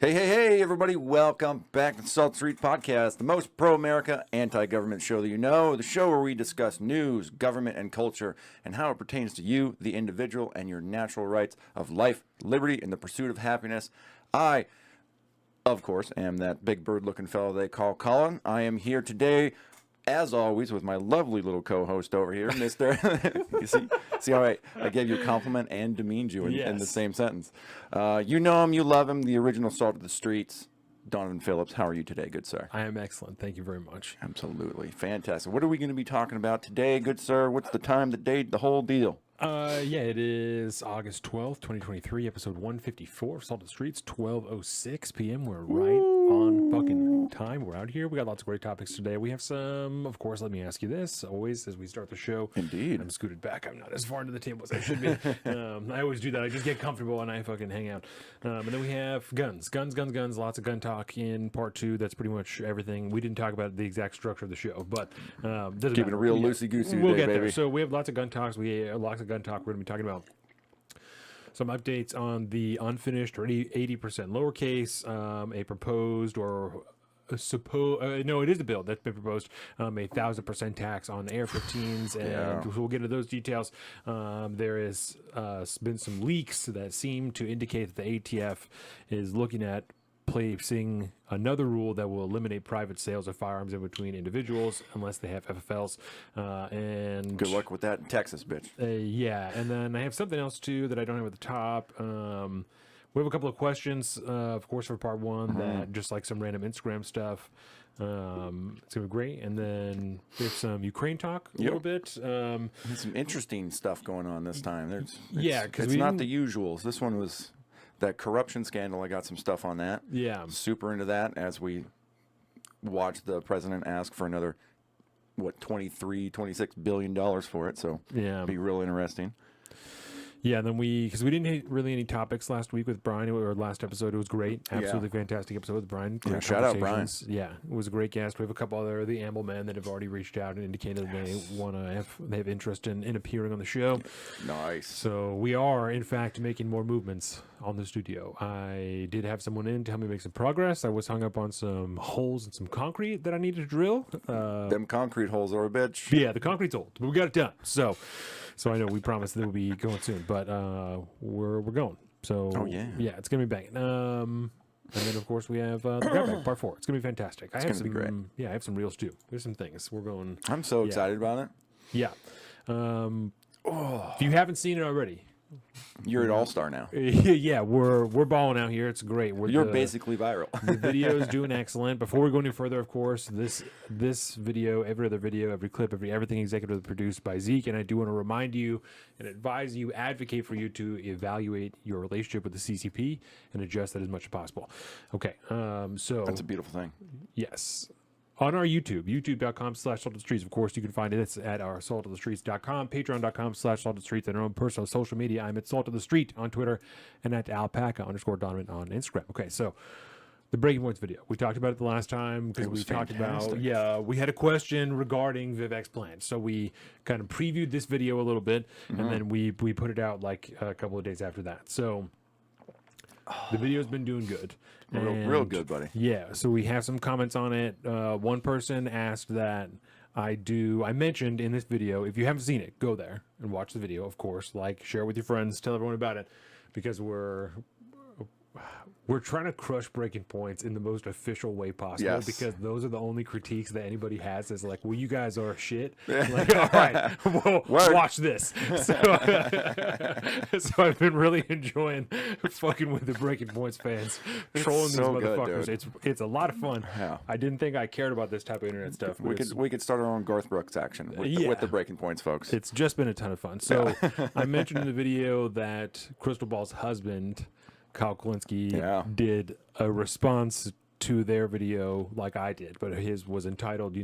Hey, everybody. Welcome back to the Salt Street Podcast, the most pro-America, anti-government show that you know, the show where we discuss news, government, and culture, and how it pertains to you, the individual, and your natural rights of life, liberty, and the pursuit of happiness. I, of course, am that big bird-looking fellow they call Colin. I am here today, as always, with my lovely little co-host over here, Mr. You see how I gave you a compliment and demeaned you in the same sentence. You know him, you love him, the original Salt of the Streets, Donovan Phillips. How are you today, good sir? I am excellent. Thank you very much. Absolutely. Fantastic. What are we going to be talking about today, good sir? What's the time, the date, the whole deal? It is August 12th, 2023, episode 154 of Salt of the Streets, 12:06 p.m. We're right on fucking time. We're out here. We got lots of great topics today. We have some, of course, let me ask you this, always, as we start the show. Indeed. I'm scooted back. I'm not as far into the table as I should be. I always do that. I just get comfortable and I fucking hang out. And then we have guns. Lots of gun talk in part two. That's pretty much everything. We didn't talk about the exact structure of the show, but keeping it real loosey-goosey we'll today, get baby. there. So we have lots of gun talks. We have lots of gun talk. We're going to be talking about some updates on the unfinished or 80% lowercase, a proposed or no, it is the bill that's been proposed, a 1,000% tax on AR-15s, and we'll get into those details. There has been some leaks that seem to indicate that the ATF is looking at placing another rule that will eliminate private sales of firearms in between individuals unless they have FFLs. And good luck with that in Texas, bitch. And then I have something else too that I don't have at the top. We have a couple of questions, of course, for part one, that just like some random Instagram stuff. It's gonna be great. And then we have some Ukraine talk a little bit. There's some interesting stuff going on this time. Because it's not the usuals. This one was that corruption scandal. I got some stuff on that. Yeah. Super into that as we watch the president ask for another, $26 billion for it. So it'll be real interesting. Yeah, and then because we didn't hit really any topics last week with Brian, or last episode, it was great. Absolutely fantastic episode with Brian. Yeah, shout out Brian. Yeah, it was a great guest. We have a couple other, the Amble men, that have already reached out and indicated they have interest in appearing on the show. Nice. So we are, in fact, making more movements on the studio. I did have someone in to help me make some progress. I was hung up on some holes and some concrete that I needed to drill. Them concrete holes are a bitch. Yeah, the concrete's old, but we got it done. So I know we promised that we'll be going soon, but we're going. So it's gonna be banging. And then of course we have the Grab Bag Part 4. It's gonna be fantastic. It's gonna be great. Yeah, I have some reels too. There's some things we're going. I'm so excited about it. Yeah. If you haven't seen it already, you're an all-star now. Yeah, we're balling out here. It's great. You're basically viral. The video is doing excellent. Before we go any further, of course, this video, every other video, every clip, everything executive produced by Zeke. And I do want to remind you and advise you, advocate for you to evaluate your relationship with the CCP and adjust that as much as possible. Okay, so that's a beautiful thing. Yes. On our youtube.com/saltofthestreets. Of course, you can find it. It's at our saltofthestreets.com, patreon.com/saltofthestreets, and our own personal social media. I'm at Salt of the Street on Twitter and at alpaca_Donovan on Instagram. Okay, so the Breaking Points video. We talked about it the last time because we talked about, we had a question regarding Vivek's plan. So we kind of previewed this video a little bit, and then we put it out like a couple of days after that. So the video's been doing good. Real good, buddy. Yeah, so we have some comments on it. One person asked that I mentioned in this video, if you haven't seen it, go there and watch the video, of course. Share it with your friends, tell everyone about it, because we're trying to crush Breaking Points in the most official way possible, because those are the only critiques that anybody has is like, well, you guys are shit. Like, all right, well, watch this. So I've been really enjoying fucking with the Breaking Points fans, trolling these motherfuckers. Good, it's a lot of fun. Yeah. I didn't think I cared about this type of internet stuff. We could start our own Garth Brooks action with the Breaking Points folks. It's just been a ton of fun. So I mentioned in the video that Crystal Ball's husband, Kyle Kulinski, did a response to their video like I did, but his was entitled,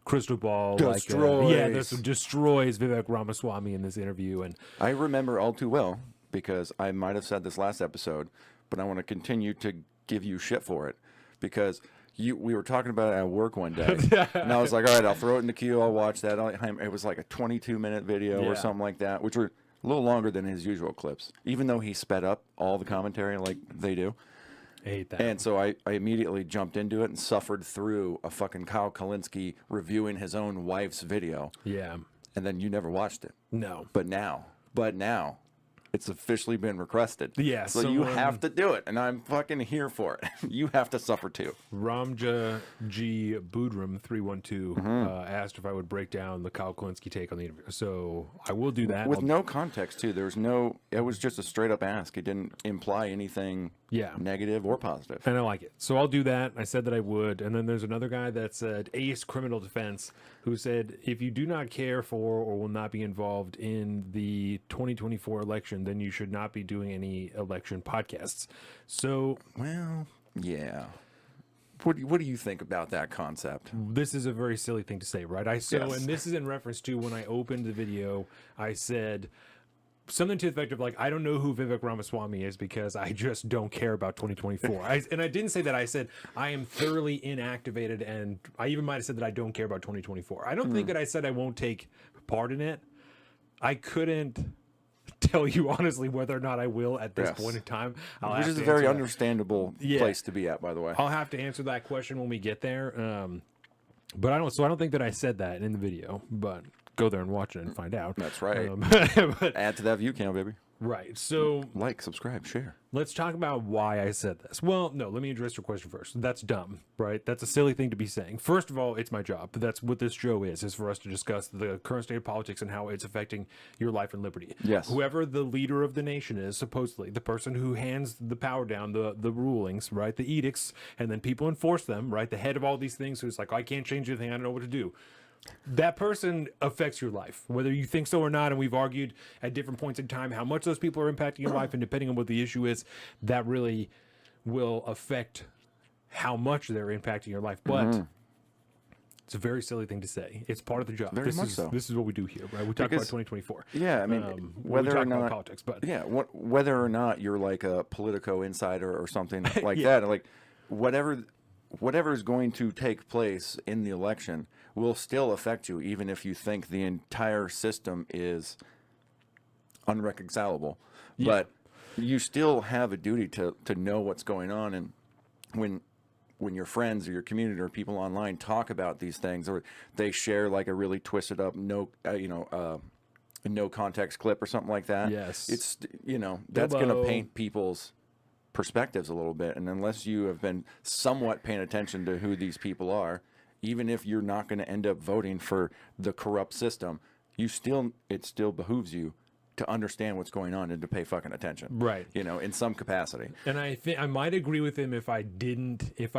Crystal Ball destroys. Destroys Vivek Ramaswamy in this interview. And I remember all too well, because I might have said this last episode, but I want to continue to give you shit for it, because we were talking about it at work one day, and I was like, all right, I'll throw it in the queue, I'll watch that. It was like a 22-minute video or something like that, which were a little longer than his usual clips, even though he sped up all the commentary like they do. I hate that. And so I immediately jumped into it and suffered through a fucking Kyle Kalinske reviewing his own wife's video. Yeah. And then you never watched it. No. But now, it's officially been requested. Yeah, So you have to do it, and I'm fucking here for it. You have to suffer too. Ramja G. Boodram 312 asked if I would break down the Kyle Kalinske take on the interview. So I will do that. With no context, too. It was just a straight up ask. It didn't imply anything negative or positive. And I like it. So I'll do that. I said that I would. And then there's another guy that said, Ace Criminal Defense, who said, if you do not care for or will not be involved in the 2024 election, then you should not be doing any election podcasts. So, well, yeah. What do you think about that concept? This is a very silly thing to say, right? And this is in reference to when I opened the video, I said something to the effect of like, I don't know who Vivek Ramaswamy is because I just don't care about 2024. And I didn't say that. I said I am thoroughly inactivated, and I even might have said that I don't care about 2024. I don't think that I said I won't take part in it. I couldn't tell you honestly whether or not I will at this point in time. Which is a very understandable place to be at, by the way. I'll have to answer that question when we get there. But I don't think that I said that in the video, but go there and watch it and find out. That's right. But, add to that view count, baby. Right. So like, subscribe, share. Let's talk about why I said this. Well, no, let me address your question first. That's dumb, right? That's a silly thing to be saying. First of all, it's my job. That's what this show is for us to discuss the current state of politics and how it's affecting your life and liberty. Yes. Whoever the leader of the nation is, supposedly, the person who hands the power down, the rulings, right? The edicts, and then people enforce them, right? The head of all these things who's like, I can't change anything, I don't know what to do. That person affects your life, whether you think so or not. And we've argued at different points in time how much those people are impacting your life. And depending on what the issue is, that really will affect how much they're impacting your life. But it's a very silly thing to say. It's part of the job. Very much so. This is what we do here, right? We talk about 2024. Yeah, I mean, whether or not politics, but whether or not you're like a Politico insider or something like that, like whatever is going to take place in the election will still affect you, even if you think the entire system is unreconcilable. Yeah. But you still have a duty to know what's going on. And when your friends or your community or people online talk about these things, or they share like a really twisted up no context clip or something like that, it's that's going to paint people's perspectives a little bit. And unless you have been somewhat paying attention to who these people are, even if you're not going to end up voting for the corrupt system, it still behooves you to understand what's going on and to pay fucking attention. Right. In some capacity. And I think I might agree with him if I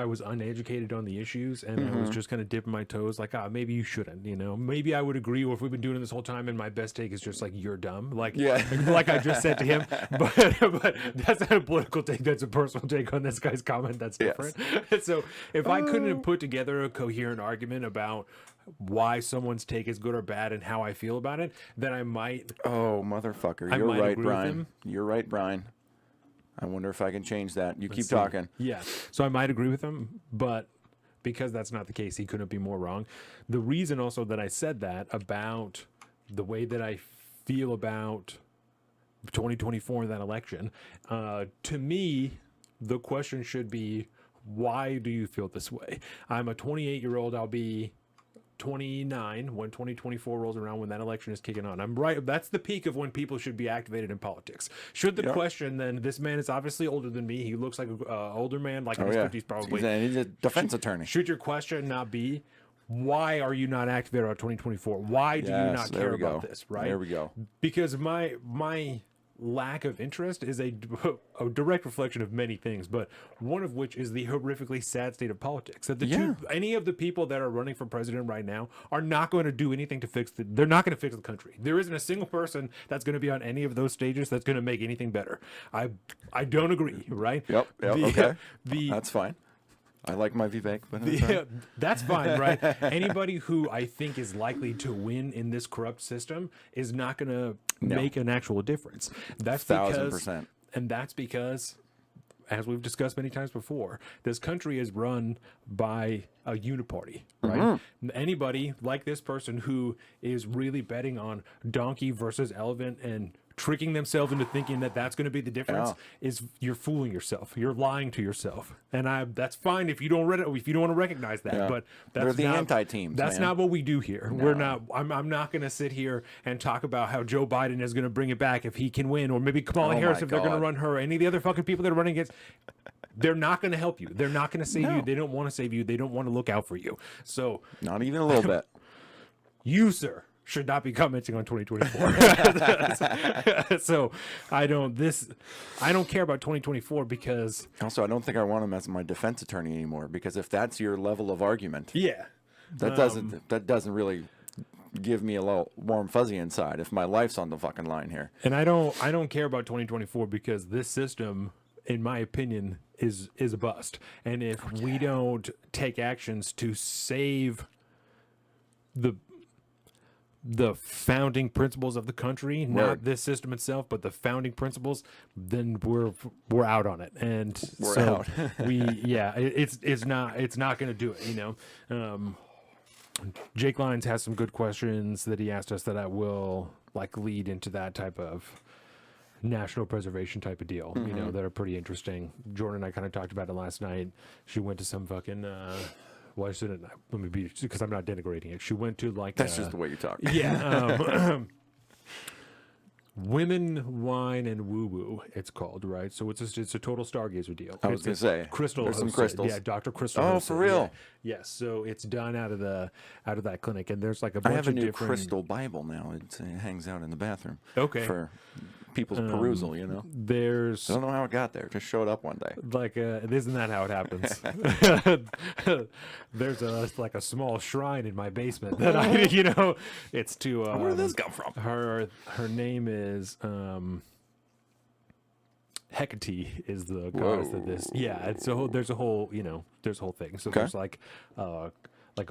was uneducated on the issues and I was just kind of dipping my toes, like, maybe you shouldn't, maybe I would agree, or if we've been doing it this whole time and my best take is just like, you're dumb. Like I just said to him, but that's not a political take. That's a personal take on this guy's comment. That's different. Yes. So if I couldn't have put together a coherent argument about why someone's take is good or bad and how I feel about it, then I might. Oh, motherfucker. You're right, Brian. You're right, Brian. I wonder if I can change that. Keep talking. Yeah. So I might agree with him, but because that's not the case, he couldn't be more wrong. The reason also that I said that about the way that I feel about 2024 in that election, to me, the question should be, why do you feel this way? I'm a 28-year-old. I'll be 29 when 2024 rolls around, when that election is kicking on. I'm right. That's the peak of when people should be activated in politics. Should the question then, this man is obviously older than me. He looks like an older man, like in his 50s probably. He's a defense attorney. Should your question not be, why are you not activated on 2024? Why do you not care about this? Right. There we go. Because my lack of interest is a direct reflection of many things, but one of which is the horrifically sad state of politics. That any of the people that are running for president right now are not going to do anything to fix they're not going to fix the country. There isn't a single person that's going to be on any of those stages that's going to make anything better. I don't agree, right? Yep. Okay. That's fine. I like my Vivek, but that's fine, right? Anybody who I think is likely to win in this corrupt system is not going to make an actual difference. That's 1,000%. And that's because, as we've discussed many times before, this country is run by a uniparty, right? Anybody like this person who is really betting on donkey versus elephant and tricking themselves into thinking that that's going to be the difference is you're fooling yourself. You're lying to yourself, and that's fine if you don't want to recognize that. But that's They're the not, anti-teams. That's man. not what we do here. No. We're not. I'm not going to sit here and talk about how Joe Biden is going to bring it back if he can win, or maybe Kamala Harris if they're going to run her, or any of the other fucking people that are running against. They're not going to help you. They're not going to save you. They don't want to save you. They don't want to look out for you. So not even a little bit. You, sir, should not be commenting on 2024. So I don't care about 2024 because Also, I don't think I want him as my defense attorney anymore, because if that's your level of argument, that doesn't really give me a little warm fuzzy inside if my life's on the fucking line here. And I don't care about 2024 because this system, in my opinion, is a bust. And if we don't take actions to save the founding principles of the country, not this system itself, but the founding principles, then we're out on it. And we're so out. it's not going to do it, you know. Jake Lyons has some good questions that he asked us that I will lead into that type of national preservation type of deal, you know, that are pretty interesting. Jordan and I kind of talked about it last night. She went to some fucking well, I shouldn't. Let me be, because I'm not denigrating it. She went to That's just the way you talk. Yeah. Women, Wine, and Woo Woo, it's called, right? So it's a total stargazer deal. I was going to say. Crystal. There's some hosted. crystals. Yeah, Dr. Crystal. Oh, hosted. for real? Yeah. Yes. So it's done out of that clinic, and there's like a bunch I have a of new different crystal Bible now. It hangs out in the bathroom. Okay. For people's perusal, you know. There's I don't know how it got there. It just showed up one day. isn't that how it happens? There's a small shrine in my basement that it's to Where did this come from? Her name is Hecate is the goddess of this. Yeah, it's there's a whole thing. So there's like a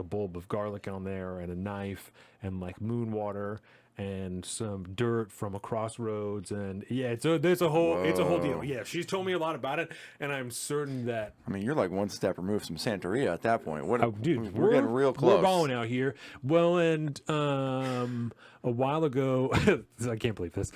bulb of garlic on there, and a knife, and moon water, and some dirt from a crossroads, and there's a whole deal. Yeah, she's told me a lot about it, and I'm certain that You're like one step removed from Santeria at that point. dude, we're getting real close. We're balling out here. Well, and a while ago, I can't believe this.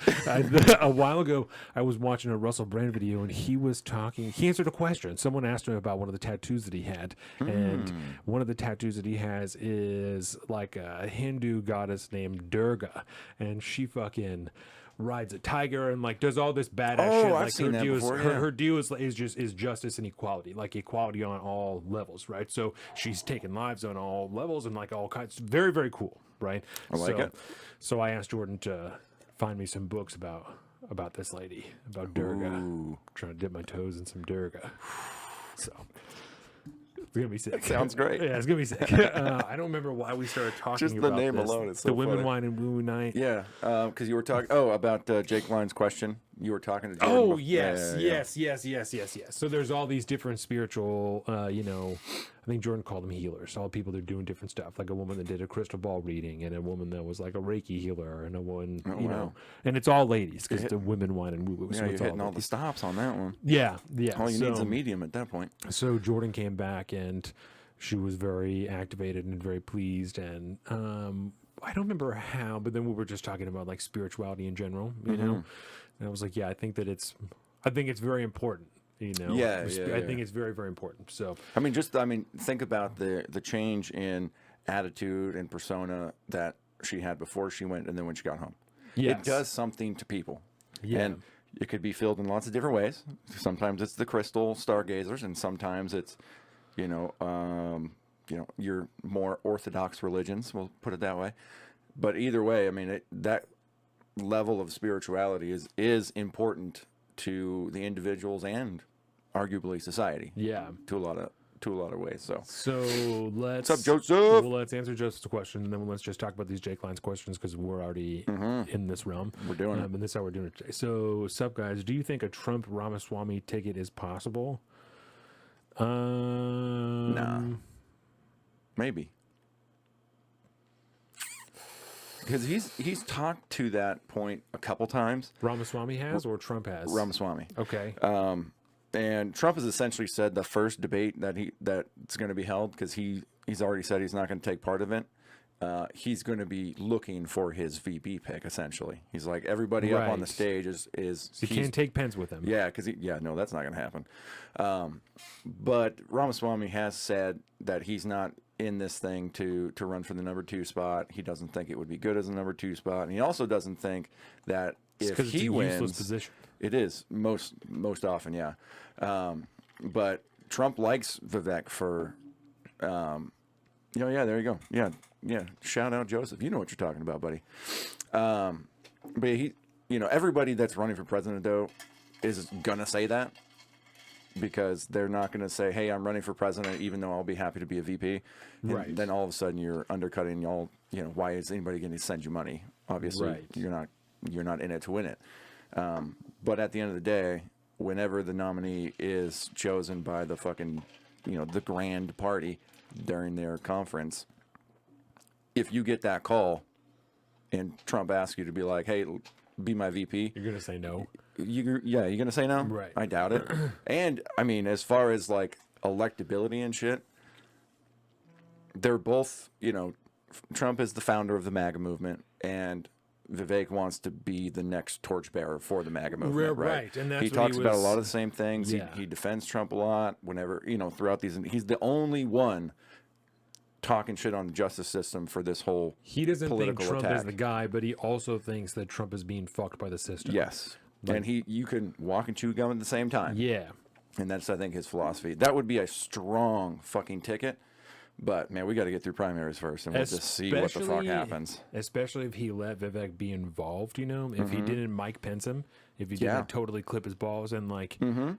A while ago, I was watching a Russell Brand video, and he answered a question. Someone asked him about one of the tattoos that he had, and one of the tattoos that he has is like a Hindu goddess named Durga, and she fucking rides a tiger and does all this badass shit. I've seen that before. Her deal is justice and equality, equality on all levels, right? So she's taking lives on all levels and all kinds. Very, very cool, right? I like it. So I asked Jordan to find me some books about this lady, about Durga. I'm trying to dip my toes in some Durga. So it's gonna be sick. That sounds great. Yeah, it's gonna be sick. I don't remember why we started talking Just the about name this. alone is so the Women, funny. Wine, and Woo Woo Night. Yeah, because you were talking. About Jake Lyons' question. You were talking to Jordan. Oh, before. yes. So there's all these different spiritual, I think Jordan called them healers. All people that are doing different stuff, like a woman that did a crystal ball reading, and a woman that was like a Reiki healer, and a woman, know, and it's all ladies because the Women, Wine, and Woo Woo. Yeah, So you're it's hitting all the ladies. stops on that one. Yeah. All you need is a medium at that point. So Jordan came back, and she was very activated and very pleased, and I don't remember how, but then we were just talking about spirituality in general, you know. And I was like, I think it's very important, you know. I think it's very, very important. So think about the change in attitude and persona that she had before she went and then when she got home. Yes. It does something to people. Yeah. And it could be filled in lots of different ways. Sometimes it's the crystal stargazers, and sometimes it's your more orthodox religions, we'll put it that way. But either way, that level of spirituality is important to the individuals and arguably society. Yeah. To a lot of ways. So let's. What's up, Joseph? Well, let's answer Joseph's question, and then let's just talk about these Jake Lyons questions because we're already in this realm. We're doing it. And this is how we're doing it today. So, sup guys? Do you think a Trump Ramaswamy ticket is possible? Nah. Maybe. Because he's talked to that point a couple times. Ramaswamy has, or Trump has? Ramaswamy. Okay. And Trump has essentially said the first debate that's going to be held, because he's already said he's not going to take part of it, he's going to be looking for his VP pick, essentially. He's like, everybody up on the Right. stage is So he can't take Pence with him. yeah, because no, that's not going to happen. But Ramaswamy has said that he's not in this thing to run for the number 2 spot. He doesn't think it would be good as a number 2 spot, and he also doesn't think that if Because he it's a wins, useless position. it is most often, yeah. But Trump likes Vivek for, yeah, there you go, yeah. Shout out Joseph, you know what you're talking about, buddy. But he, everybody that's running for president though is gonna say that, because they're not gonna say, "Hey, I'm running for president," even though I'll be happy to be a VP. And Right. then all of a sudden you're undercutting y'all. Why is anybody going to send you money? Obviously, Right. you're not in it to win it. But at the end of the day, whenever the nominee is chosen by the fucking, the grand party during their conference, if you get that call and Trump asks you to be like, "Hey, be my VP," You're gonna say no. you're going to say no? Right. I doubt it. And, I mean, as far as, like, electability and shit, they're both, Trump is the founder of the MAGA movement, and Vivek wants to be the next torchbearer for the MAGA movement, right? Right, and that's he what talks he about a was- lot of the same things. Yeah. He defends Trump a lot whenever, throughout these. He's the only one talking shit on the justice system for this whole He doesn't think political Trump attack. is the guy, but he also thinks that Trump is being fucked by the system. Yes. And you can walk and chew gum at the same time. Yeah. And that's, I think, his philosophy. That would be a strong fucking ticket. But, man, we got to get through primaries first, and we'll just see what the fuck happens. Especially if he let Vivek be involved, If he didn't Mike Pence him, if he didn't Yeah. like, totally clip his balls and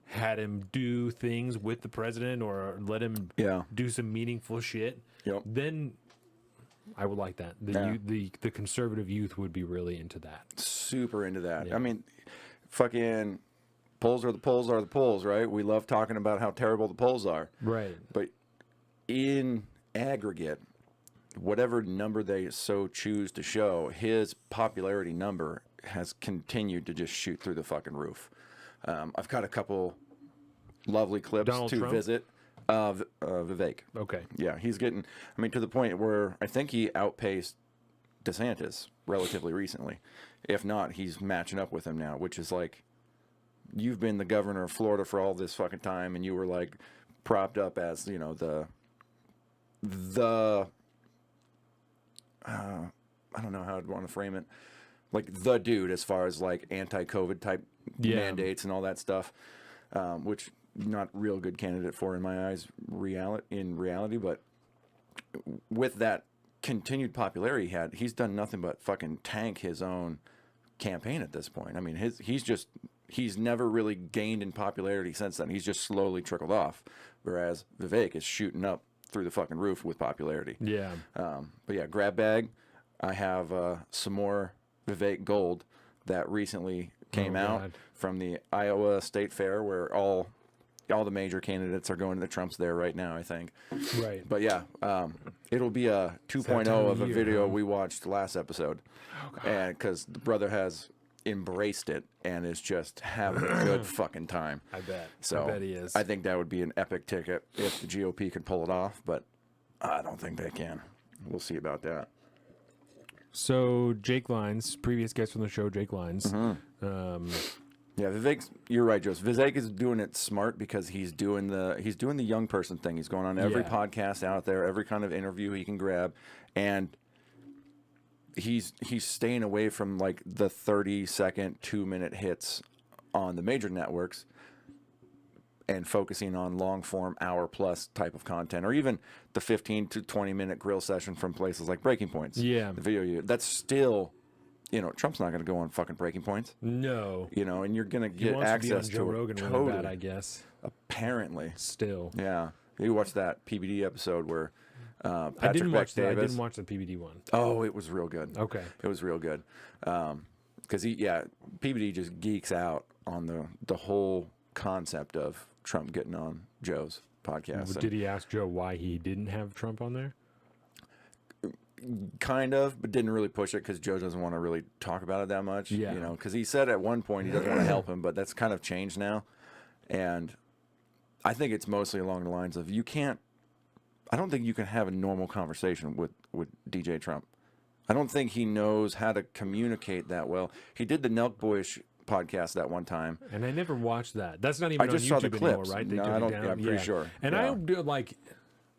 had him do things with the president or let him Yeah. do some meaningful shit, Yep. then I would like that. The conservative youth would be really into that. Super into that. Yeah. I mean, fucking polls are the polls are the polls, right? We love talking about how terrible the polls are. Right. But in aggregate, whatever number they so choose to show, his popularity number has continued to just shoot through the fucking roof. I've got a couple lovely clips Donald to Trump? visit. Vivek. Okay. Yeah, he's getting, to the point where I think he outpaced DeSantis relatively recently. If not, he's matching up with him now, which is like, you've been the governor of Florida for all this fucking time, and you were like propped up as, I don't know how I'd want to frame it, like the dude as far as like anti-COVID type mandates and all that stuff, which not real good candidate for in my eyes in reality. But with that continued popularity he had, he's done nothing but fucking tank his own campaign at this point. I mean, he's never really gained in popularity since then. He's just slowly trickled off, whereas Vivek is shooting up through the fucking roof with popularity. Yeah. But yeah, grab bag. I have some more Vivek Gold that recently came out God. from the Iowa State Fair, where all the major candidates are going to the Trumps there right now, I think. Right. But yeah, it'll be a 2.0 time of a year, video huh? we watched last episode. And because the brother has embraced it and is just having a good fucking time. I bet. So I bet he is. I think that would be an epic ticket if the GOP could pull it off, but I don't think they can. We'll see about that. So Jake Lyons, previous guest on the show, Jake Lyons. Yeah, you're right, Joseph. Vivek is doing it smart because he's doing the young person thing. He's going on every Yeah. podcast out there, every kind of interview he can grab, and he's staying away from like the 30-second, 2-minute hits on the major networks and focusing on long-form, hour-plus type of content, or even the 15 to 20-minute grill session from places like Breaking Points. Yeah. The video, that's still, Trump's not going to go on fucking Breaking Points. No. And you're going to He get wants to be on access Joe to Rogan it. really Totally. bad, I guess. Apparently. Still. Yeah. You watched that PBD episode where Patrick I didn't watch that. I Bet-Davis. didn't watch the PBD one. Oh, it was real good. Okay. It was real good. Because PBD just geeks out on the whole concept of Trump getting on Joe's podcast. Did he ask Joe why he didn't have Trump on there? Kind of, but didn't really push it because Joe doesn't want to really talk about it that much. Yeah. Because he said at one point he doesn't want to help him, but that's kind of changed now. And I think it's mostly along the lines of you can't I don't think you can have a normal conversation with DJ Trump. I don't think he knows how to communicate that well. He did the Nelk Boyish podcast that one time. And I never watched that. That's not even on just saw YouTube the anymore, clips. right? They No, took I it don't. down. Yeah, I'm pretty sure. And Yeah. I do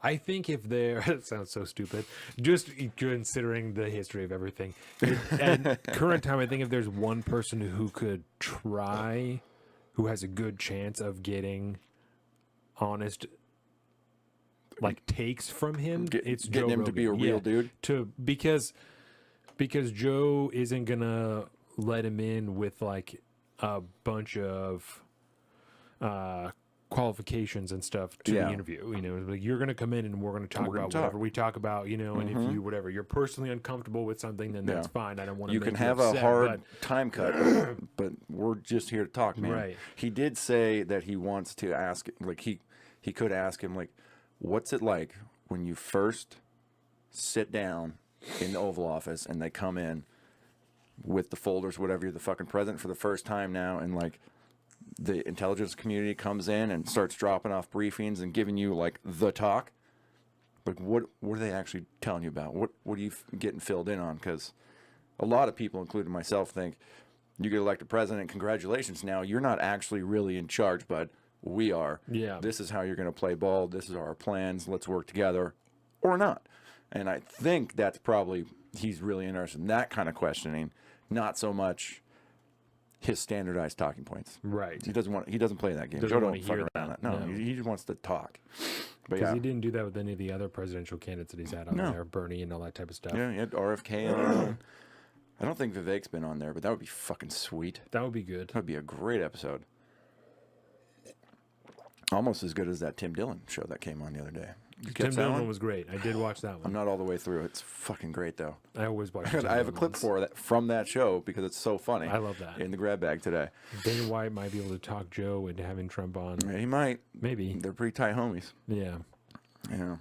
I think if they're it sounds so stupid, just considering the history of everything. At current time, I think if there's one person who could try, who has a good chance of getting honest takes from him, it's Joe getting him to Rogan. be a real dude. Because Joe isn't gonna let him in with like a bunch of qualifications and stuff to the interview. You know, like, you're gonna come in and we're gonna talk about whatever we talk about. You know, and if you whatever you're personally uncomfortable with something, then that's fine. I don't want to. You can have a hard time cut, but we're just here to talk, man. Right. He did say that he wants to ask, like he could ask him, like, what's it like when you first sit down in the Oval Office and they come in with the folders, whatever, you're the fucking president for the first time now, and like the intelligence community comes in and starts dropping off briefings and giving you like the talk. Like, what are they actually telling you about? What are you getting filled in on? Because a lot of people, including myself, think you get elected president, congratulations. Now you're not actually really in charge, but we are. Yeah. This is how you're going to play ball. This is our plans. Let's work together, or not. And I think that's probably he's really interested in that kind of questioning, not so much his standardized talking points. Right. He doesn't play that game. Doesn't Joe want don't to fuck hear around that. that. No, No. he just wants to talk. But Because yeah, he didn't do that with any of the other presidential candidates that he's had on there, Bernie and all that type of stuff. yeah, he had RFK on. I don't think Vivek's been on there, but that would be fucking sweet. That would be good. That would be a great episode. Almost as good as that Tim Dillon show that came on the other day. You Tim catch that Dillon one? was great. I did watch that I'm one. not all the way through. It's fucking great though. I always watch. I have a clip for that from that show because it's so funny. I love that. In the grab bag today. Dana White might be able to talk Joe into having Trump on. Yeah, he might. Maybe. They're pretty tight homies. Yeah. Yeah.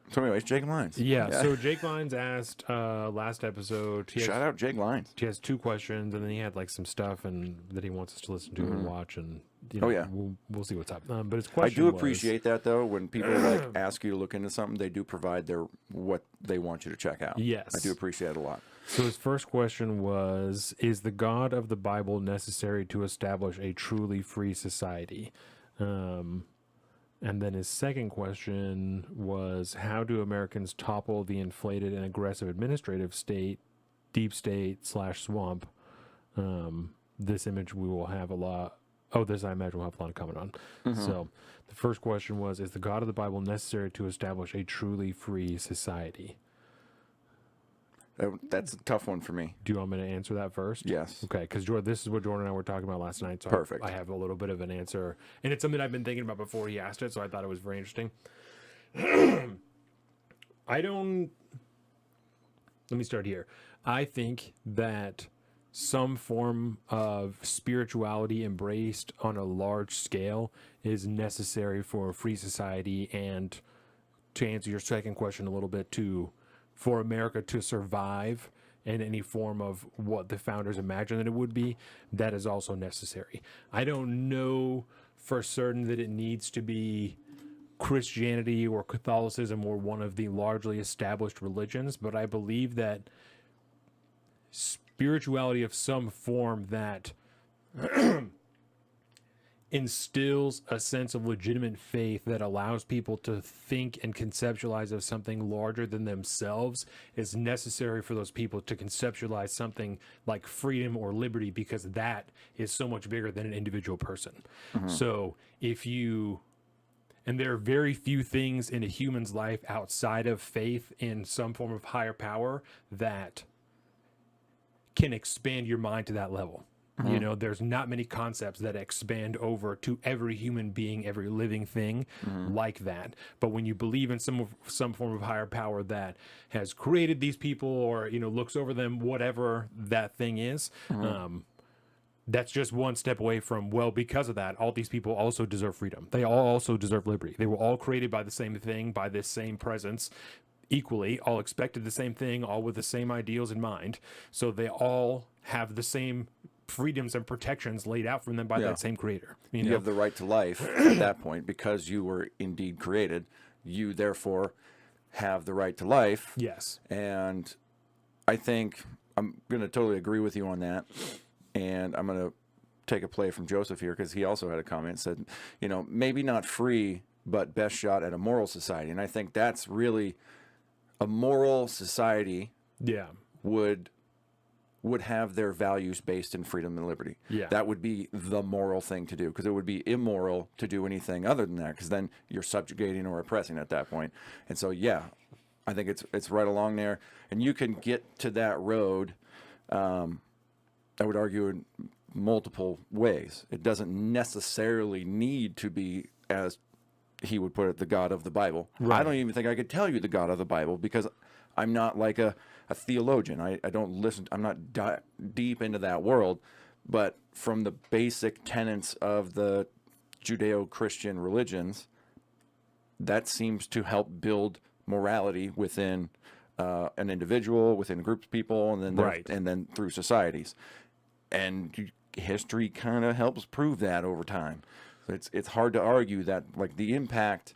So anyways, Jake Lyons. Yeah. So Jake Lyons asked last episode. Shout out Jake Lyons. He has 2 questions, and then he had like some stuff and that he wants us to listen to and watch, and you know, Oh, yeah. we'll see what's up. But his I question do was- appreciate that though. When people like ask you to look into something, they do provide what they want you to check out. Yes. I do appreciate it a lot. So his first question was: is the God of the Bible necessary to establish a truly free society? And then his second question was: how do Americans topple the inflated and aggressive administrative state, deep state / swamp? This image we will have a lot. Oh, this I imagine we'll have a lot of comment on. So the first question was: is the God of the Bible necessary to establish a truly free society? That's a tough one for me. Do you want me to answer that first? Yes. Okay, because this is what Jordan and I were talking about last night. So Perfect. I have a little bit of an answer, and it's something I've been thinking about before he asked it. So I thought it was very interesting. Let me start here. I think that some form of spirituality embraced on a large scale is necessary for a free society, and to answer your second question a little bit, for America to survive in any form of what the founders imagined that it would be, that is also necessary. I don't know for certain that it needs to be Christianity or Catholicism or one of the largely established religions, but I believe that spirituality of some form that instills a sense of legitimate faith that allows people to think and conceptualize of something larger than themselves is necessary for those people to conceptualize something like freedom or liberty, because that is so much bigger than an individual person. So and there are very few things in a human's life outside of faith in some form of higher power that can expand your mind to that level. You know, there's not many concepts that expand over to every human being, every living thing like that. But when you believe in some form of higher power that has created these people, or, you know, looks over them, whatever that thing is, that's just one step away from, well, because of that, all these people also deserve freedom. They all also deserve liberty. They were all created by the same thing, by this same presence, equally, all expected the same thing, all with the same ideals in mind. So they all have the same freedoms and protections laid out for them by that same creator. You know? You have the right to life at that point because you were indeed created. you therefore have the right to life. Yes. And I think I'm going to totally agree with you on that. And I'm going to take a play from Joseph here, because he also had a comment, said, you know, maybe not free, but best shot at a moral society. And I think that's really a moral society Yeah. would have their values based in freedom and liberty. Yeah. That would be the moral thing to do, because it would be immoral to do anything other than that, because then you're subjugating or oppressing at that point. And so, yeah, I think it's right along there. And you can get to that road, I would argue, in multiple ways. It doesn't necessarily need to be, as he would put it, the God of the Bible. Right. I don't even think I could tell you the God of the Bible, because I'm not like a theologian. I don't listen. I'm not deep into that world. But from the basic tenets of the Judeo-Christian religions, that seems to help build morality within an individual, within groups of people, and then Right. and then through societies. And history kind of helps prove that over time. So it's hard to argue that, like, the impact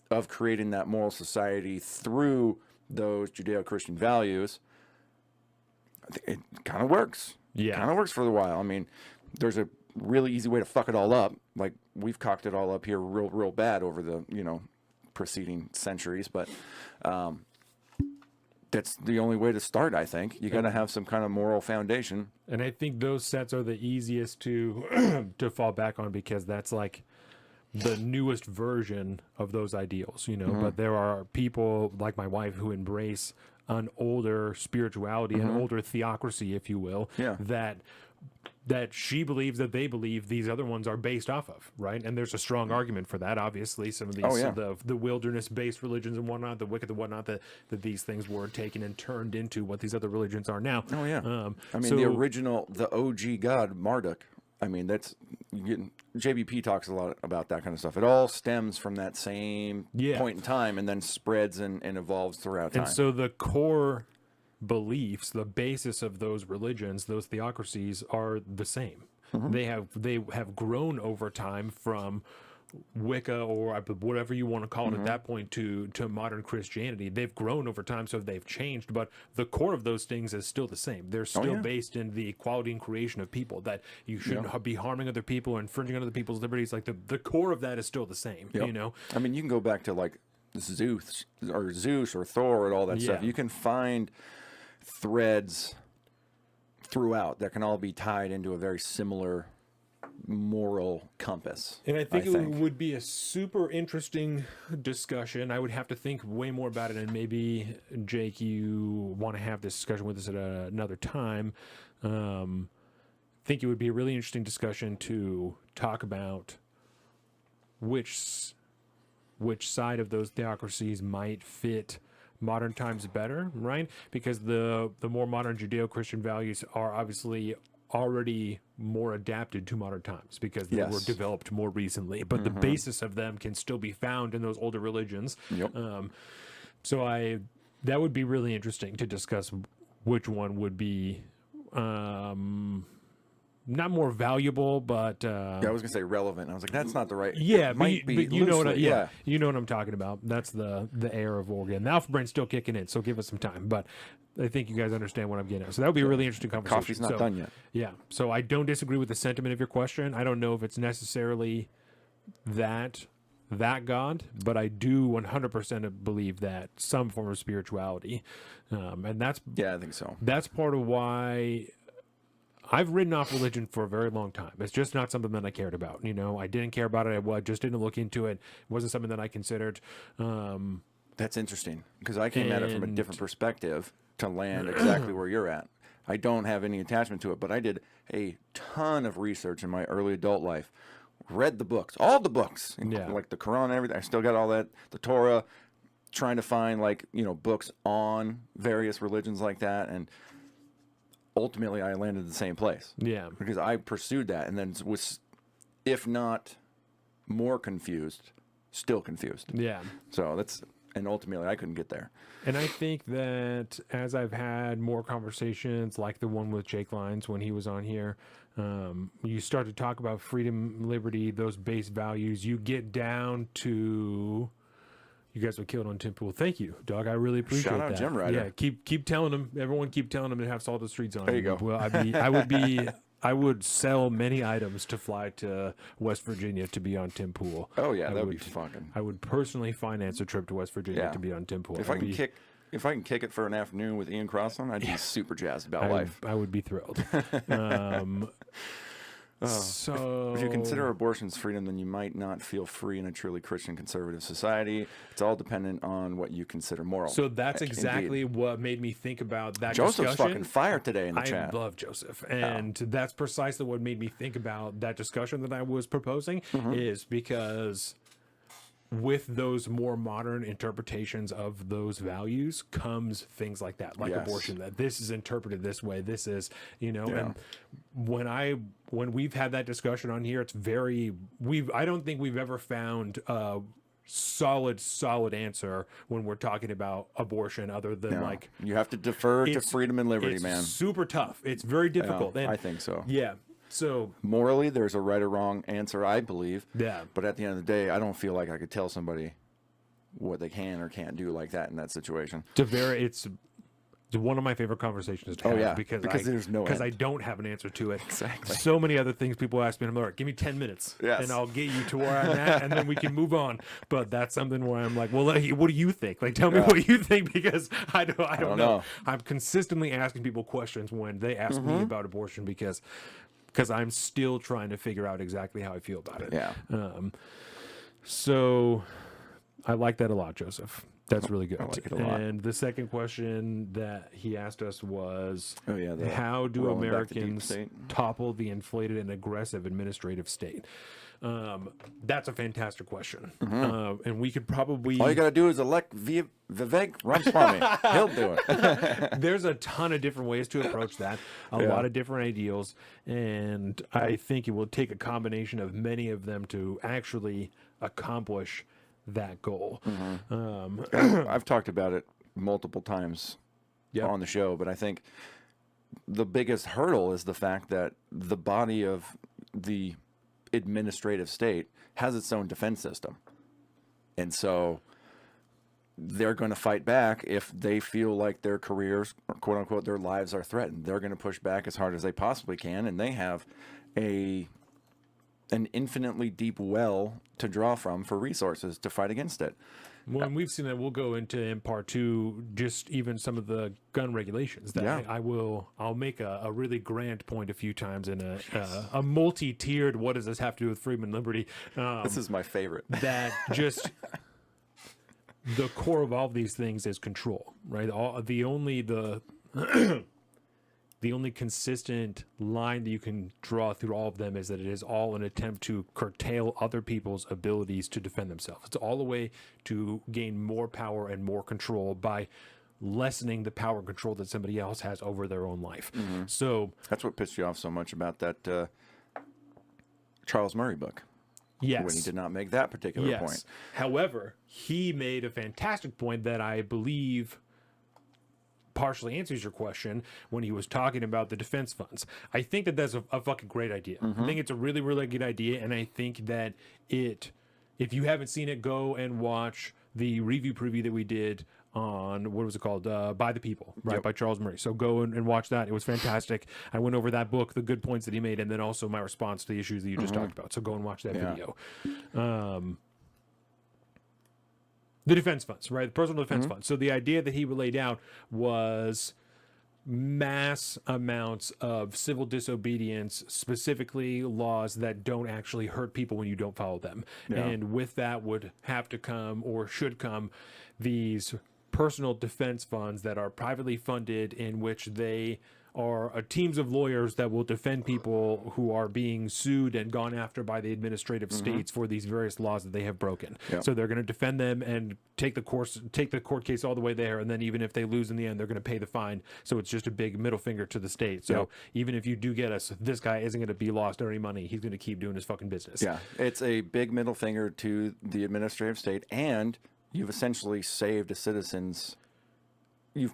of creating that moral society through those Judeo-Christian values, I think it kind of works. Yeah. Kind of works for a while. I mean, there's a really easy way to fuck it all up. Like, we've cocked it all up here real bad over the, preceding centuries, but that's the only way to start, I think. You got to have some kind of moral foundation. And I think those sets are the easiest to to fall back on, because that's like the newest version of those ideals, But there are people like my wife who embrace an older spirituality, an older theocracy, if you will, Yeah. that she believes that they believe these other ones are based off of, right? And there's a strong argument for that. Obviously, some of these the wilderness-based religions and whatnot, the Wicca and whatnot, that these things were taken and turned into what these other religions are now. Oh yeah. I mean, so- the original, the OG god Marduk. I mean, JBP talks a lot about that kind of stuff. It all stems from that same point in time, and then spreads and evolves throughout time. And so the core beliefs, the basis of those religions, those theocracies, are the same. They have grown over time from Wicca, or whatever you want to call it at that point, to modern Christianity. They've grown over time, so they've changed, but the core of those things is still the same. They're still based in the equality and creation of people, that you shouldn't be harming other people or infringing on other people's liberties. Like the core of that is still the same. I mean, you can go back to like Zeus or Thor and all that stuff. You can find threads throughout that can all be tied into a very similar moral compass. And I think it would be a super interesting discussion. I would have to think way more about it, and maybe, Jake, you want to have this discussion with us at another time. Think it would be a really interesting discussion to talk about which side of those theocracies might fit modern times better, right? Because the more modern Judeo-Christian values are obviously already more adapted to modern times, because they were developed more recently, but the basis of them can still be found in those older religions. So that would be really interesting to discuss which one would be not more valuable, but I was gonna say relevant. I was like, that's not the right. Yeah, might be but you know what? loosely, You know what I'm talking about. That's the air of Oregon. The alpha brain's still kicking in, so give us some time. But I think you guys understand what I'm getting at. So that would be a really interesting conversation. Coffee's not done yet. Yeah. So I don't disagree with the sentiment of your question. I don't know if it's necessarily that God, but I do 100% believe that some form of spirituality, and that's I think so. That's part of why I've written off religion for a very long time. It's just not something that I cared about. I didn't care about it. I just didn't look into it. It wasn't something that I considered. That's interesting, because I came at it from a different perspective to land exactly where you're at. I don't have any attachment to it, but I did a ton of research in my early adult life. Read the books, all the books, like the Quran and everything. I still got all that, the Torah, trying to find books on various religions like that, and ultimately I landed in the same place. Yeah. Because I pursued that, and then was, if not more confused, still confused. Yeah. So and ultimately I couldn't get there. And I think that as I've had more conversations like the one with Jake Lyons when he was on here, you start to talk about freedom, liberty, those base values, you get down to You guys were killed on Tim Pool. Thank you, dog. I really appreciate Shout out that. Gem Rider. Yeah, keep telling them. Everyone keep telling them to have Salted Streets on. There you go. Well, I would sell many items to fly to West Virginia to be on Tim Pool. Oh yeah, that would be fucking. I would personally finance a trip to West Virginia to be on Tim Pool. If I can kick it for an afternoon with Ian Crossland, I'd be super jazzed about life. I would be thrilled. So, if you consider abortions freedom, then you might not feel free in a truly Christian conservative society. It's all dependent on what you consider moral. So that's exactly what made me think about that Joseph's discussion. fucking fire today in the chat. I love Joseph. And that's precisely what made me think about that discussion that I was proposing, is because with those more modern interpretations of those values comes things like that, like abortion, that this is interpreted this way, this is, and when we've had that discussion on here, it's I don't think we've ever found a solid answer when we're talking about abortion other than you have to defer to freedom and liberty, man. Super tough. It's very difficult. I think so. Yeah. So morally, there's a right or wrong answer, I believe. Yeah. But at the end of the day, I don't feel like I could tell somebody what they can or can't do like that in that situation. It's one of my favorite conversations to have because there's no I don't have an answer to it. Exactly. So many other things people ask me, and I'm like, give me 10 minutes, and I'll get you to where I'm at, and then we can move on. But that's something where I'm like, well, what do you think? Like, tell me what you think, because I don't know. I'm consistently asking people questions when they ask me about abortion because I'm still trying to figure out exactly how I feel about it. Yeah. So I like that a lot, Joseph. That's really good. I like it a lot. And the second question that he asked us was, how do rolling back the deep Americans state. topple the inflated and aggressive administrative state? That's a fantastic question. And we could probably... All you got to do is elect Vivek Ramaswamy. He'll do it. There's a ton of different ways to approach that, a lot of different ideals, and I think it will take a combination of many of them to actually accomplish that goal. I've talked about it multiple times on the show, but I think the biggest hurdle is the fact that the body of the administrative state has its own defense system, and so they're going to fight back if they feel like their careers, or quote unquote, their lives are threatened. They're going to push back as hard as they possibly can, and they have an infinitely deep well to draw from for resources to fight against it. Well, and we've seen that. We'll go into in part two, just even some of the gun regulations that I'll make a really grand point a few times in a multi-tiered, what does this have to do with freedom and liberty? This is my favorite. That just the core of all of these things is control, right? The only consistent line that you can draw through all of them is that it is all an attempt to curtail other people's abilities to defend themselves. It's all a way to gain more power and more control by lessening the power and control that somebody else has over their own life. So that's what pissed you off so much about that Charles Murray book. Yes. When he did not make that particular point. However, he made a fantastic point that I believe partially answers your question when he was talking about the defense funds. I think that that's a fucking great idea. I think it's a really, really good idea, and I think that if you haven't seen it, go and watch the review preview that we did on, what was it called? By the People, right? By Charles Murray. So go and watch that. It was fantastic. I went over that book, the good points that he made, and then also my response to the issues that you just talked about. So go and watch that video. The defense funds, right? The personal defense funds. So the idea that he laid out was mass amounts of civil disobedience, specifically laws that don't actually hurt people when you don't follow them. And with that would have to come, or should come, these personal defense funds that are privately funded, in which they are teams of lawyers that will defend people who are being sued and gone after by the administrative states for these various laws that they have broken. So they're going to defend them and take the court case all the way there, and then even if they lose in the end, they're going to pay the fine. So it's just a big middle finger to the state. So even if you do get us, this guy isn't going to be lost or any money. He's going to keep doing his fucking business. Yeah, it's a big middle finger to the administrative state, and you've essentially saved a citizen's you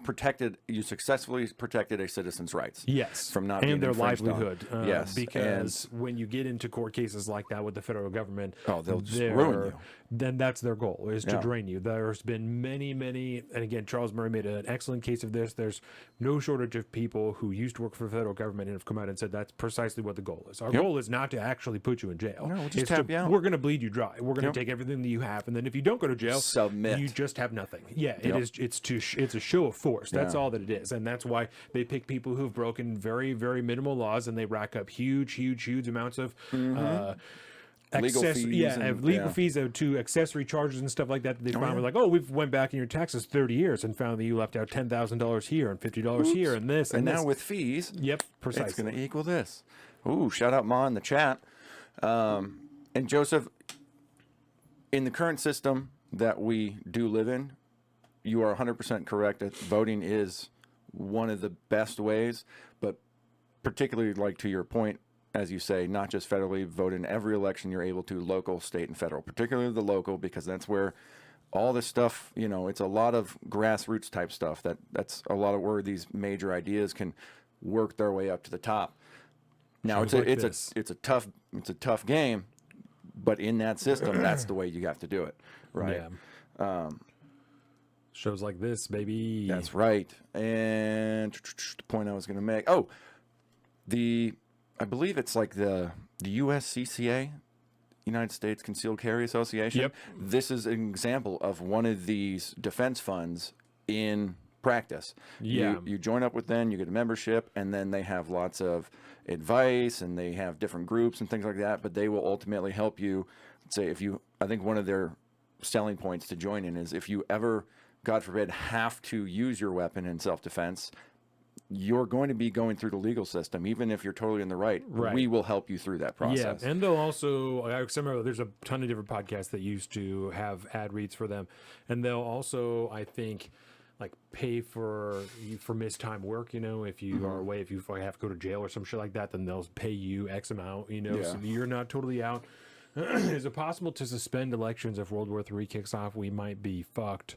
successfully protected a citizen's rights. Yes, from not being and their infringed on. livelihood. Yes, because when you get into court cases like that with the federal government, they'll just ruin you. Then that's their goal, is to Yeah. drain you. There's been many, and again, Charles Murray made an excellent case of this. There's no shortage of people who used to work for the federal government and have come out and said that's precisely what the goal is. Our goal is not to actually put you in jail. No, we'll just It's tap you out. We're going to bleed you dry. We're going to take everything that you have, and then if you don't go to jail, Submit. you just have nothing. Yeah, it is. It's a show of force. That's all that it is, and that's why they pick people who've broken very, very minimal laws, and they rack up huge amounts of Legal fees to accessory charges and stuff like that. They found were like, oh, we've went back in your taxes 30 years and found that you left out $10,000 here and $50 here and this And this. now with fees, Yep, precisely. it's going to equal this. Ooh, shout out Ma in the chat. And Joseph, in the current system that we do live in, you are 100% correct that voting is one of the best ways, but particularly like to your point, as you say, not just federally, vote in every election you're able to, local, state, and federal, particularly the local, because that's where all this stuff, it's a lot of grassroots type stuff. That's a lot of where these major ideas can work their way up to the top. Now it's a tough game, but in that system, that's the way you have to do it, right? Yeah. Shows like this, baby. That's right. And the point I was going to make. Oh, I believe it's like the USCCA, United States Concealed Carry Association. Yep. This is an example of one of these defense funds in practice. Yeah. You join up with them, you get a membership, and then they have lots of advice, and they have different groups and things like that, but they will ultimately help you. Say, I think one of their selling points to join in is if you ever, God forbid, have to use your weapon in self-defense, you're going to be going through the legal system, even if you're totally in the right. We will help you through that process. Yeah, and they'll also, I remember there's a ton of different podcasts that used to have ad reads for them, and they'll also, I think, like pay for missed time work. If you are away, if you have to go to jail or some shit like that, then they'll pay you X amount. So you're not totally out. Is it possible to suspend elections if World War III kicks off? We might be fucked.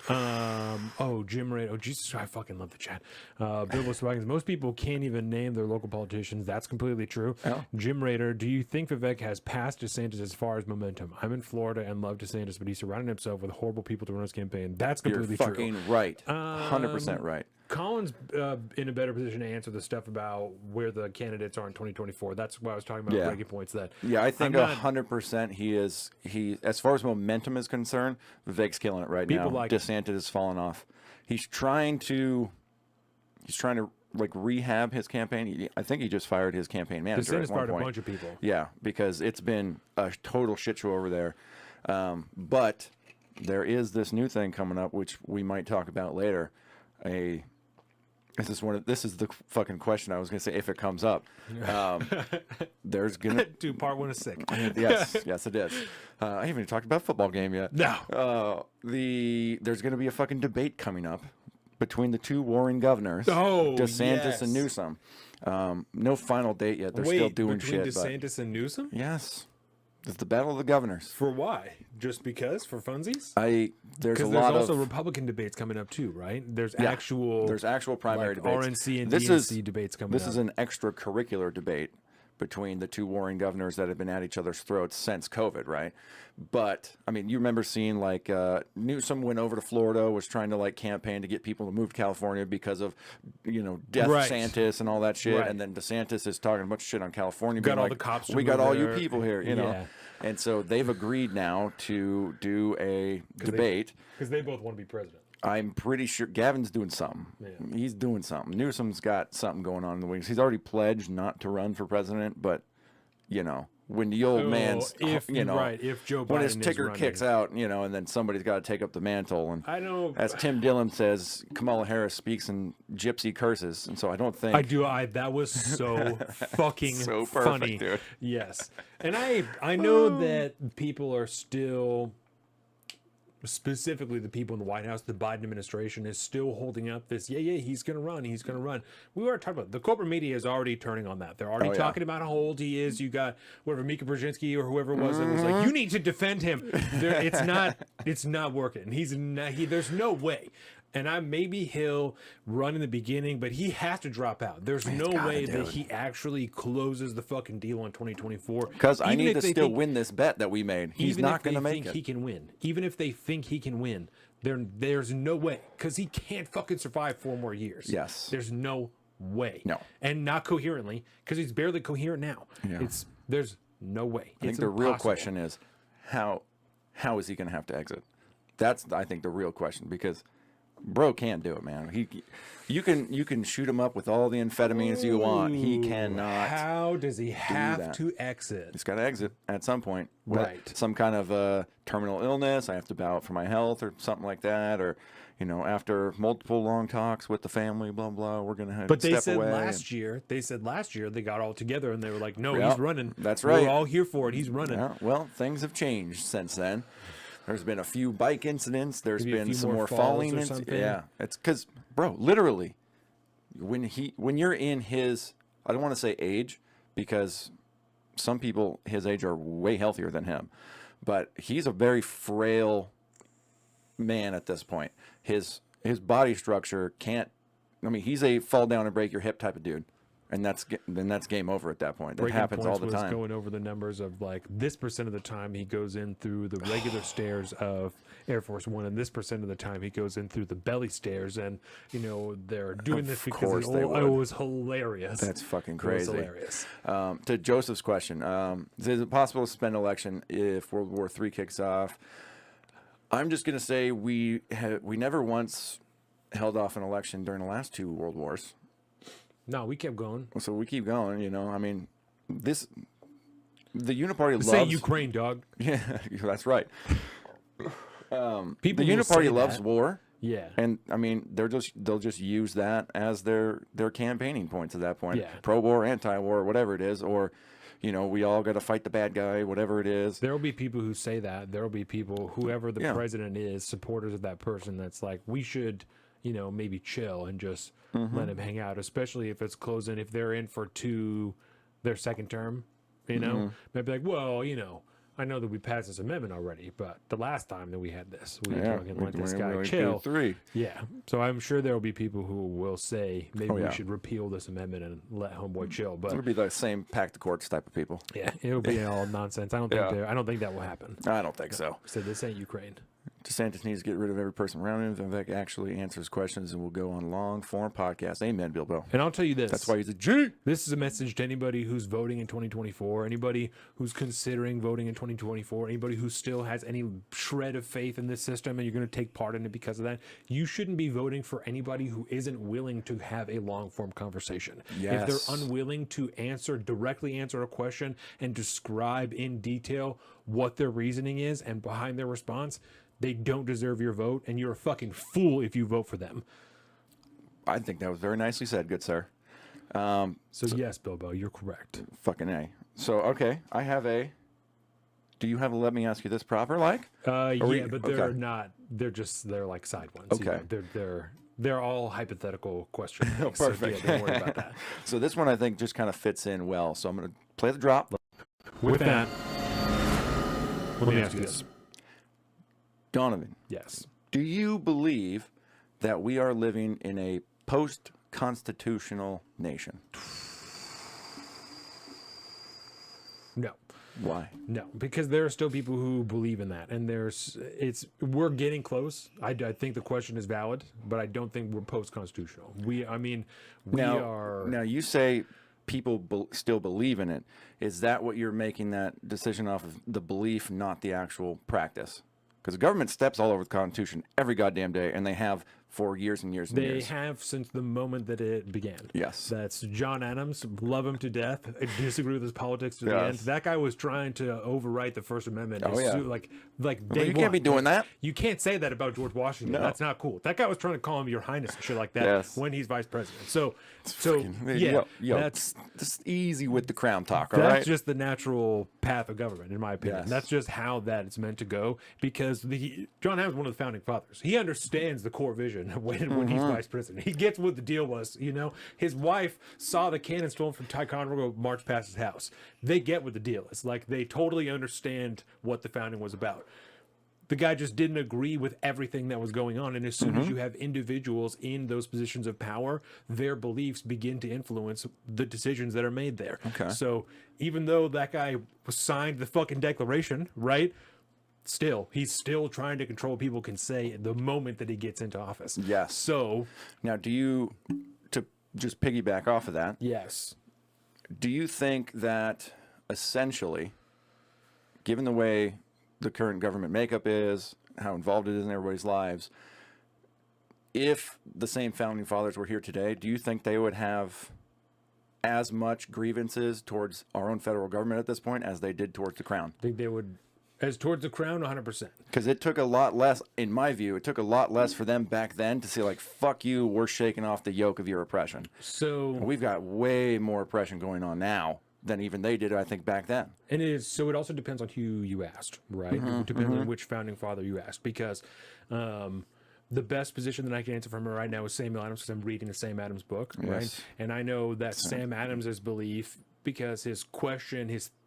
Jim Ray. Oh, Jesus, I fucking love the chat. Bill Swaggins. Most people can't even name their local politicians. That's completely true. Oh. Jim Rader, do you think Vivek has passed DeSantis as far as momentum? I'm in Florida and love DeSantis, but he surrounded himself with horrible people to run his campaign. That's completely You're fucking true. right. 100% right. Colin's in a better position to answer the stuff about where the candidates are in 2024. That's what I was talking about, breaking points. I think 100% he as far as momentum is concerned, Vivek's killing it right now. DeSantis has fallen off. He's trying to like rehab his campaign. I think he just fired his campaign manager DeSantis at one fired point. a bunch of people. Yeah, because it's been a total shit show over there. But there is this new thing coming up, which we might talk about later. This is the fucking question I was going to say if it comes up. There's gonna Dude, part one is sick. yes, it is. I haven't even talked about football game yet. No. There's going to be a fucking debate coming up between the two warring governors, DeSantis and Newsom. No final date yet. They're still doing between shit. DeSantis and Newsom? Yes, it's the battle of the governors. For why? Just because? For funsies? There's a Because lot there's also of Republican debates coming up too, right? There's actual primary debates. RNC and This DNC debates coming up. This is an extracurricular debate between the two warring governors that have been at each other's throats since COVID, right? But I mean, you remember seeing like Newsom went over to Florida, was trying to like campaign to get people to move to California because of Death DeSantis and all that shit, and then DeSantis is talking a bunch of shit on California. Got all like, the cops. We got all you people here, you know. And so they've agreed now to do a debate because they both want to be president. I'm pretty sure Gavin's doing something. Yeah. He's doing something. Newsom's got something going on in the wings. He's already pledged not to run for president, but when the old man's, if Joe Biden when his ticker kicks out, and then somebody's got to take up the mantle. And I know, as Tim Dillon says, Kamala Harris speaks in gypsy curses, and so I don't think that was so fucking so perfect, funny, dude. Yes, and I know that people are still. Specifically, the people in the White House, the Biden administration is still holding up this. He's going to run. He's going to run. We already talked about it. The corporate media is already turning on that. They're already talking about how old he is. You got whatever Mika Brzezinski or whoever it was that was like, you need to defend him. It's not working. There's no way. And maybe he'll run in the beginning, but he has to drop out. There's no way that he actually closes the fucking deal in 2024. Because I need to still win this bet that we made. He's not going to make it. He can win. Even if they think he can win, there's no way. Because he can't fucking survive 4 more years. Yes. There's no way. No. And not coherently, because he's barely coherent now. Yeah. There's no way. I think the real question is, how is he going to have to exit? That's, I think, the real question, because bro can't do it, man. You can shoot him up with all the amphetamines you want. He cannot. How does he have to exit? He's got to exit at some point. Right. Some kind of terminal illness. I have to bow out for my health or something like that. Or, after multiple long talks with the family, blah, blah, we're going to have to step away. But they said last year they got all together and they were like, no, he's running. That's right. We're all here for it. He's running. Yeah, well, things have changed since then. There's been a few bike incidents. There's been some more falling incidents. Yeah, it's because, bro, literally, when you're in his, I don't want to say age, because some people his age are way healthier than him, but he's a very frail man at this point. His body structure can't. I mean, he's a fall down and break your hip type of dude. And that's game over at that point. That happens all the time. Going over the numbers of like this percent of the time he goes in through the regular stairs of Air Force One, and this percent of the time he goes in through the belly stairs. And they're doing this because it was hilarious. That's fucking crazy. It was hilarious. To Joseph's question, is it possible to suspend an election if World War III kicks off? I'm just gonna say we never once held off an election during the last 2 world wars. No, we kept going. So we keep going, I mean, the Uniparty loves... Say Ukraine, dog. Yeah, that's right. People the Uniparty loves war. Yeah. And, I mean, they'll just use that as their campaigning points at that point. Yeah. Pro-war, anti-war, whatever it is. Or, we all got to fight the bad guy, whatever it is. There will be people who say that. There will be people, whoever the president is, supporters of that person, that's like, we should... maybe chill and just let him hang out, especially if it's closing, if they're in for their second term, maybe like, well, I know that we passed this amendment already, but the last time that we had this, we fucking let this guy chill. 3. Yeah. So I'm sure there will be people who will say maybe we should repeal this amendment and let homeboy chill. But it'll be the same pack the courts type of people. Yeah, it'll be all nonsense. I don't think that will happen. I don't think so. So this ain't Ukraine. DeSantis needs to get rid of every person around him. Vivek actually answers questions and will go on long-form podcasts. Amen, Bilbo. And I'll tell you this. That's why he's a G. This is a message to anybody who's voting in 2024, anybody who's considering voting in 2024, anybody who still has any shred of faith in this system and you're going to take part in it because of that. You shouldn't be voting for anybody who isn't willing to have a long-form conversation. Yes. If they're unwilling to directly answer a question and describe in detail what their reasoning is and behind their response, they don't deserve your vote, and you're a fucking fool if you vote for them. I think that was very nicely said, good sir. So yes, Bilbo, you're correct. Fucking A. So, okay, I have a... Do you have a let me ask you this proper, like? But they're not... They're like side ones. Okay. They're all hypothetical questions. Perfect. So, don't worry about that. So this one, I think, just kind of fits in well. So I'm going to play the drop. With that, let me ask you this. Donovan. Yes. Do you believe that we are living in a post-constitutional nation? No. Why? No, because there are still people who believe in that, and we're getting close. I think the question is valid, but I don't think we're post-constitutional. We are. Now you say people still believe in it. Is that what you're making that decision off of, the belief, not the actual practice? Because the government steps all over the Constitution every goddamn day, and they have for years and years and years. They have since the moment that it began. Yes. That's John Adams. Love him to death. I disagree with his politics to the end. That guy was trying to overwrite the First Amendment. Oh, yeah. You can't be doing that. You can't say that about George Washington. No. That's not cool. That guy was trying to call him Your Highness and shit like that when he's vice president. That's just easy with the crown talk, all right? That's just the natural path of government, in my opinion. Yes. That's just how that it's meant to go, because John Adams was one of the founding fathers. He understands the core vision when he's vice president. He gets what the deal was, His wife saw the cannon stolen from Ticonderoga march past his house. They get what the deal is. Like, they totally understand what the founding was about. the guy just didn't agree with everything that was going on. And as soon as you have individuals in those positions of power, their beliefs begin to influence the decisions that are made there. Okay. So even though that guy signed the fucking declaration, right? Still, he's still trying to control what people can say the moment that he gets into office. Yes. So Now, to just piggyback off of that, yes. do you think that essentially, given the way the current government makeup is, how involved it is in everybody's lives, if the same founding fathers were here today, do you think they would have as much grievances towards our own federal government at this point as they did towards the crown? I think they would, as towards the crown, 100%. Because it took a lot less, in my view, it took a lot less for them back then to say, like, fuck you, we're shaking off the yoke of your oppression. So We've got way more oppression going on now than even they did, I think, back then. and it is, so it also depends on who you asked, right? It depends on which founding father you asked, because the best position that I can answer from her right now is Samuel Adams, because I'm reading the Sam Adams book, right? Yes. And I know that Sam Adams's belief, because his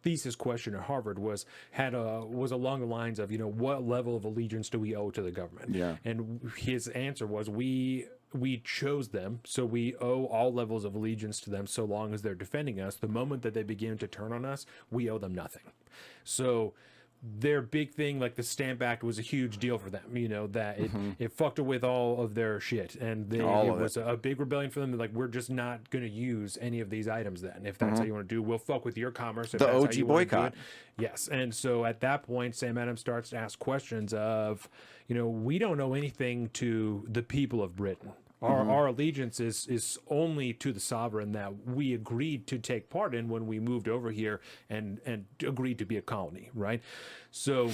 thesis question at Harvard was along the lines of, what level of allegiance do we owe to the government? Yeah. And his answer was, we chose them, so we owe all levels of allegiance to them so long as they're defending us. The moment that they begin to turn on us, we owe them nothing. So their big thing, like the Stamp Act, was a huge deal for them, that it fucked with all of their shit. And it was a big rebellion for them. They're like, we're just not going to use any of these items then. If that's how you want to do, we'll fuck with your commerce. If The that's how OG you wanna do boycott. it. Yes. And so at that point, Sam Adams starts to ask questions of, we don't owe anything to the people of Britain. Our allegiance is only to the sovereign that we agreed to take part in when we moved over here and agreed to be a colony, right? So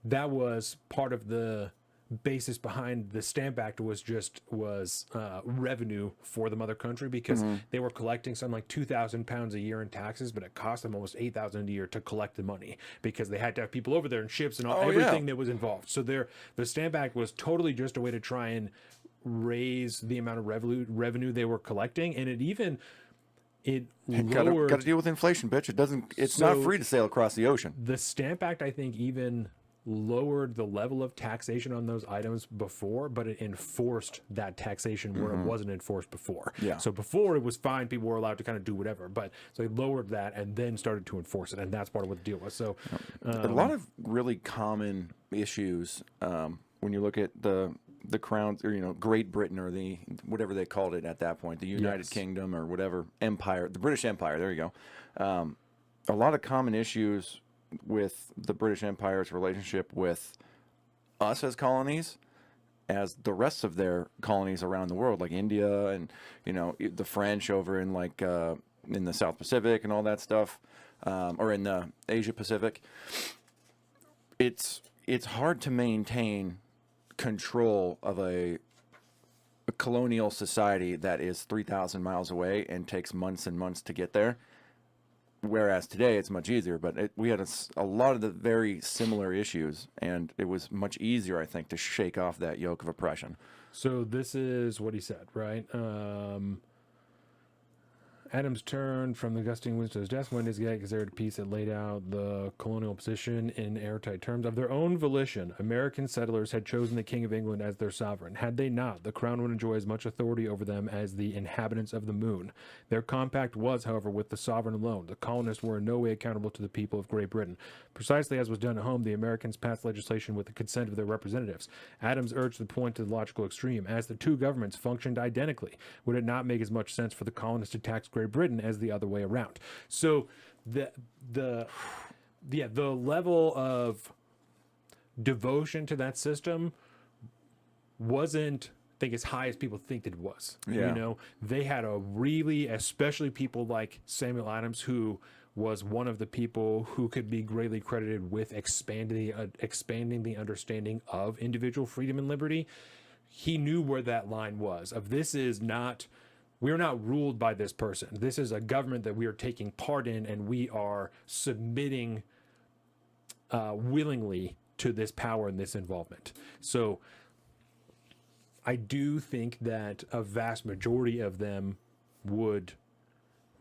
that was part of the basis behind the Stamp Act, was revenue for the mother country, because they were collecting something like £2,000 a year in taxes, but it cost them almost $8,000 a year to collect the money, because they had to have people over there and ships and everything that was involved. So the Stamp Act was totally just a way to try and raise the amount of revenue they were collecting, and it lowered. Got to deal with inflation, bitch. It's not free to sail across the ocean. The Stamp Act, I think, even lowered the level of taxation on those items before, but it enforced that taxation where it wasn't enforced before. Yeah. So before it was fine, people were allowed to kind of do whatever, but so they lowered that and then started to enforce it, and that's part of what the deal was. So a lot of really common issues when you look at the crown, or Great Britain, or the whatever they called it at that point, the United Kingdom, or whatever empire, the British Empire. There you go. A lot of common issues with the British Empire's relationship with us as colonies, as the rest of their colonies around the world, like India and the French over in in the South Pacific and all that stuff, or in the Asia Pacific. It's hard to maintain control of a colonial society that is 3,000 miles away and takes months and months to get there, whereas today it's much easier. But we had a lot of the very similar issues, and it was much easier, I think, to shake off that yoke of oppression. So this is what he said, right? Adams turned from the gusting winds to his desk when his gazetted piece had laid out the colonial position in airtight terms. Of their own volition, American settlers had chosen the King of England as their sovereign. Had they not, the crown would enjoy as much authority over them as the inhabitants of the moon. Their compact was, however, with the sovereign alone. The colonists were in no way accountable to the people of Great Britain. Precisely as was done at home, the Americans passed legislation with the consent of their representatives. Adams urged the point to the logical extreme. As the two governments functioned identically, would it not make as much sense for the colonists to tax Great Britain as the other way around? So the level of devotion to that system wasn't, I think, as high as people think that it was. Yeah. They had especially people like Samuel Adams, who was one of the people who could be greatly credited with expanding the understanding of individual freedom and liberty. He knew where that line was of, we're not ruled by this person. This is a government that we are taking part in, and we are submitting willingly to this power and this involvement. So I do think that a vast majority of them would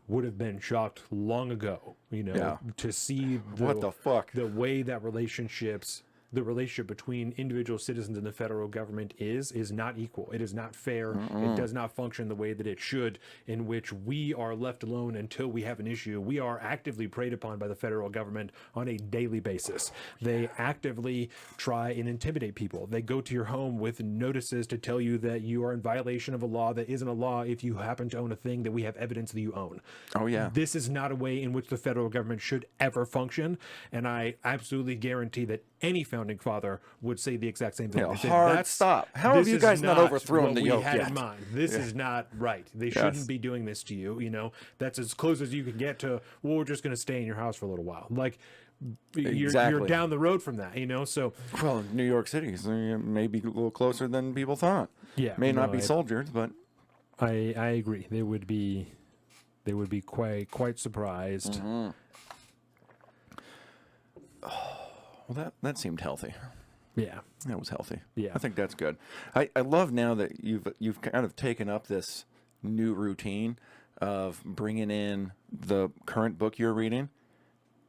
have been shocked long ago, to see What the fuck? the way that relationships the relationship between individual citizens and the federal government is not equal. It is not fair. It does not function the way that it should, in which we are left alone until we have an issue. We are actively preyed upon by the federal government on a daily basis. They actively try and intimidate people. They go to your home with notices to tell you that you are in violation of a law that isn't a law if you happen to own a thing that we have evidence that you own. Oh, yeah. This is not a way in which the federal government should ever function, and I absolutely guarantee that any founding father would say the exact same thing. Yeah, They say, hard stop. How have this you is guys not overthrown what the we yoke had yet? in mind. This is not right. They shouldn't be doing this to you. You know, that's as close as you can get to, well, we're just going to stay in your house for a little while. Like, you're down the road from that, you know? So, well, New York City is maybe a little closer than people thought. yeah. May not be soldiers, but I agree. They would be quite surprised. well, that seemed healthy. Yeah. That was healthy. Yeah. I think that's good. I love now that you've kind of taken up this new routine of bringing in the current book you're reading,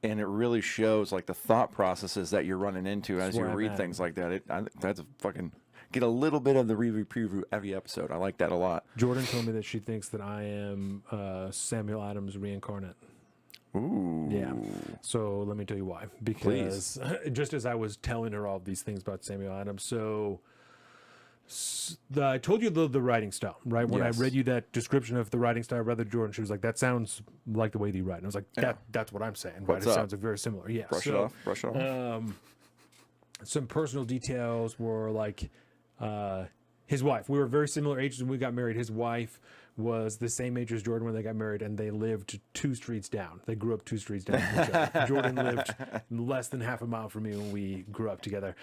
and it really shows like the thought processes that you're running into as you where I'm read at. things like that. That's a fucking get a little bit of the review preview every episode. I like that a lot. Jordan told me that she thinks that I am Samuel Adams reincarnate. Ooh. Yeah. So let me tell you why. Because just as I was telling her all these things about Samuel Adams, so I told you the writing style, right? When Yes. I read you that description of the writing style, Brother Jordan, she was like, "That sounds like the way that you write." And I was like, "That's what I'm saying, right? What's It up? sounds like very similar." Yeah. Brush it off. Some personal details were like his wife. We were very similar ages when we got married. His wife was the same age as Jordan when they got married, and they lived 2 streets down. They grew up 2 streets down from each other. Jordan lived less than half a mile from me when we grew up together.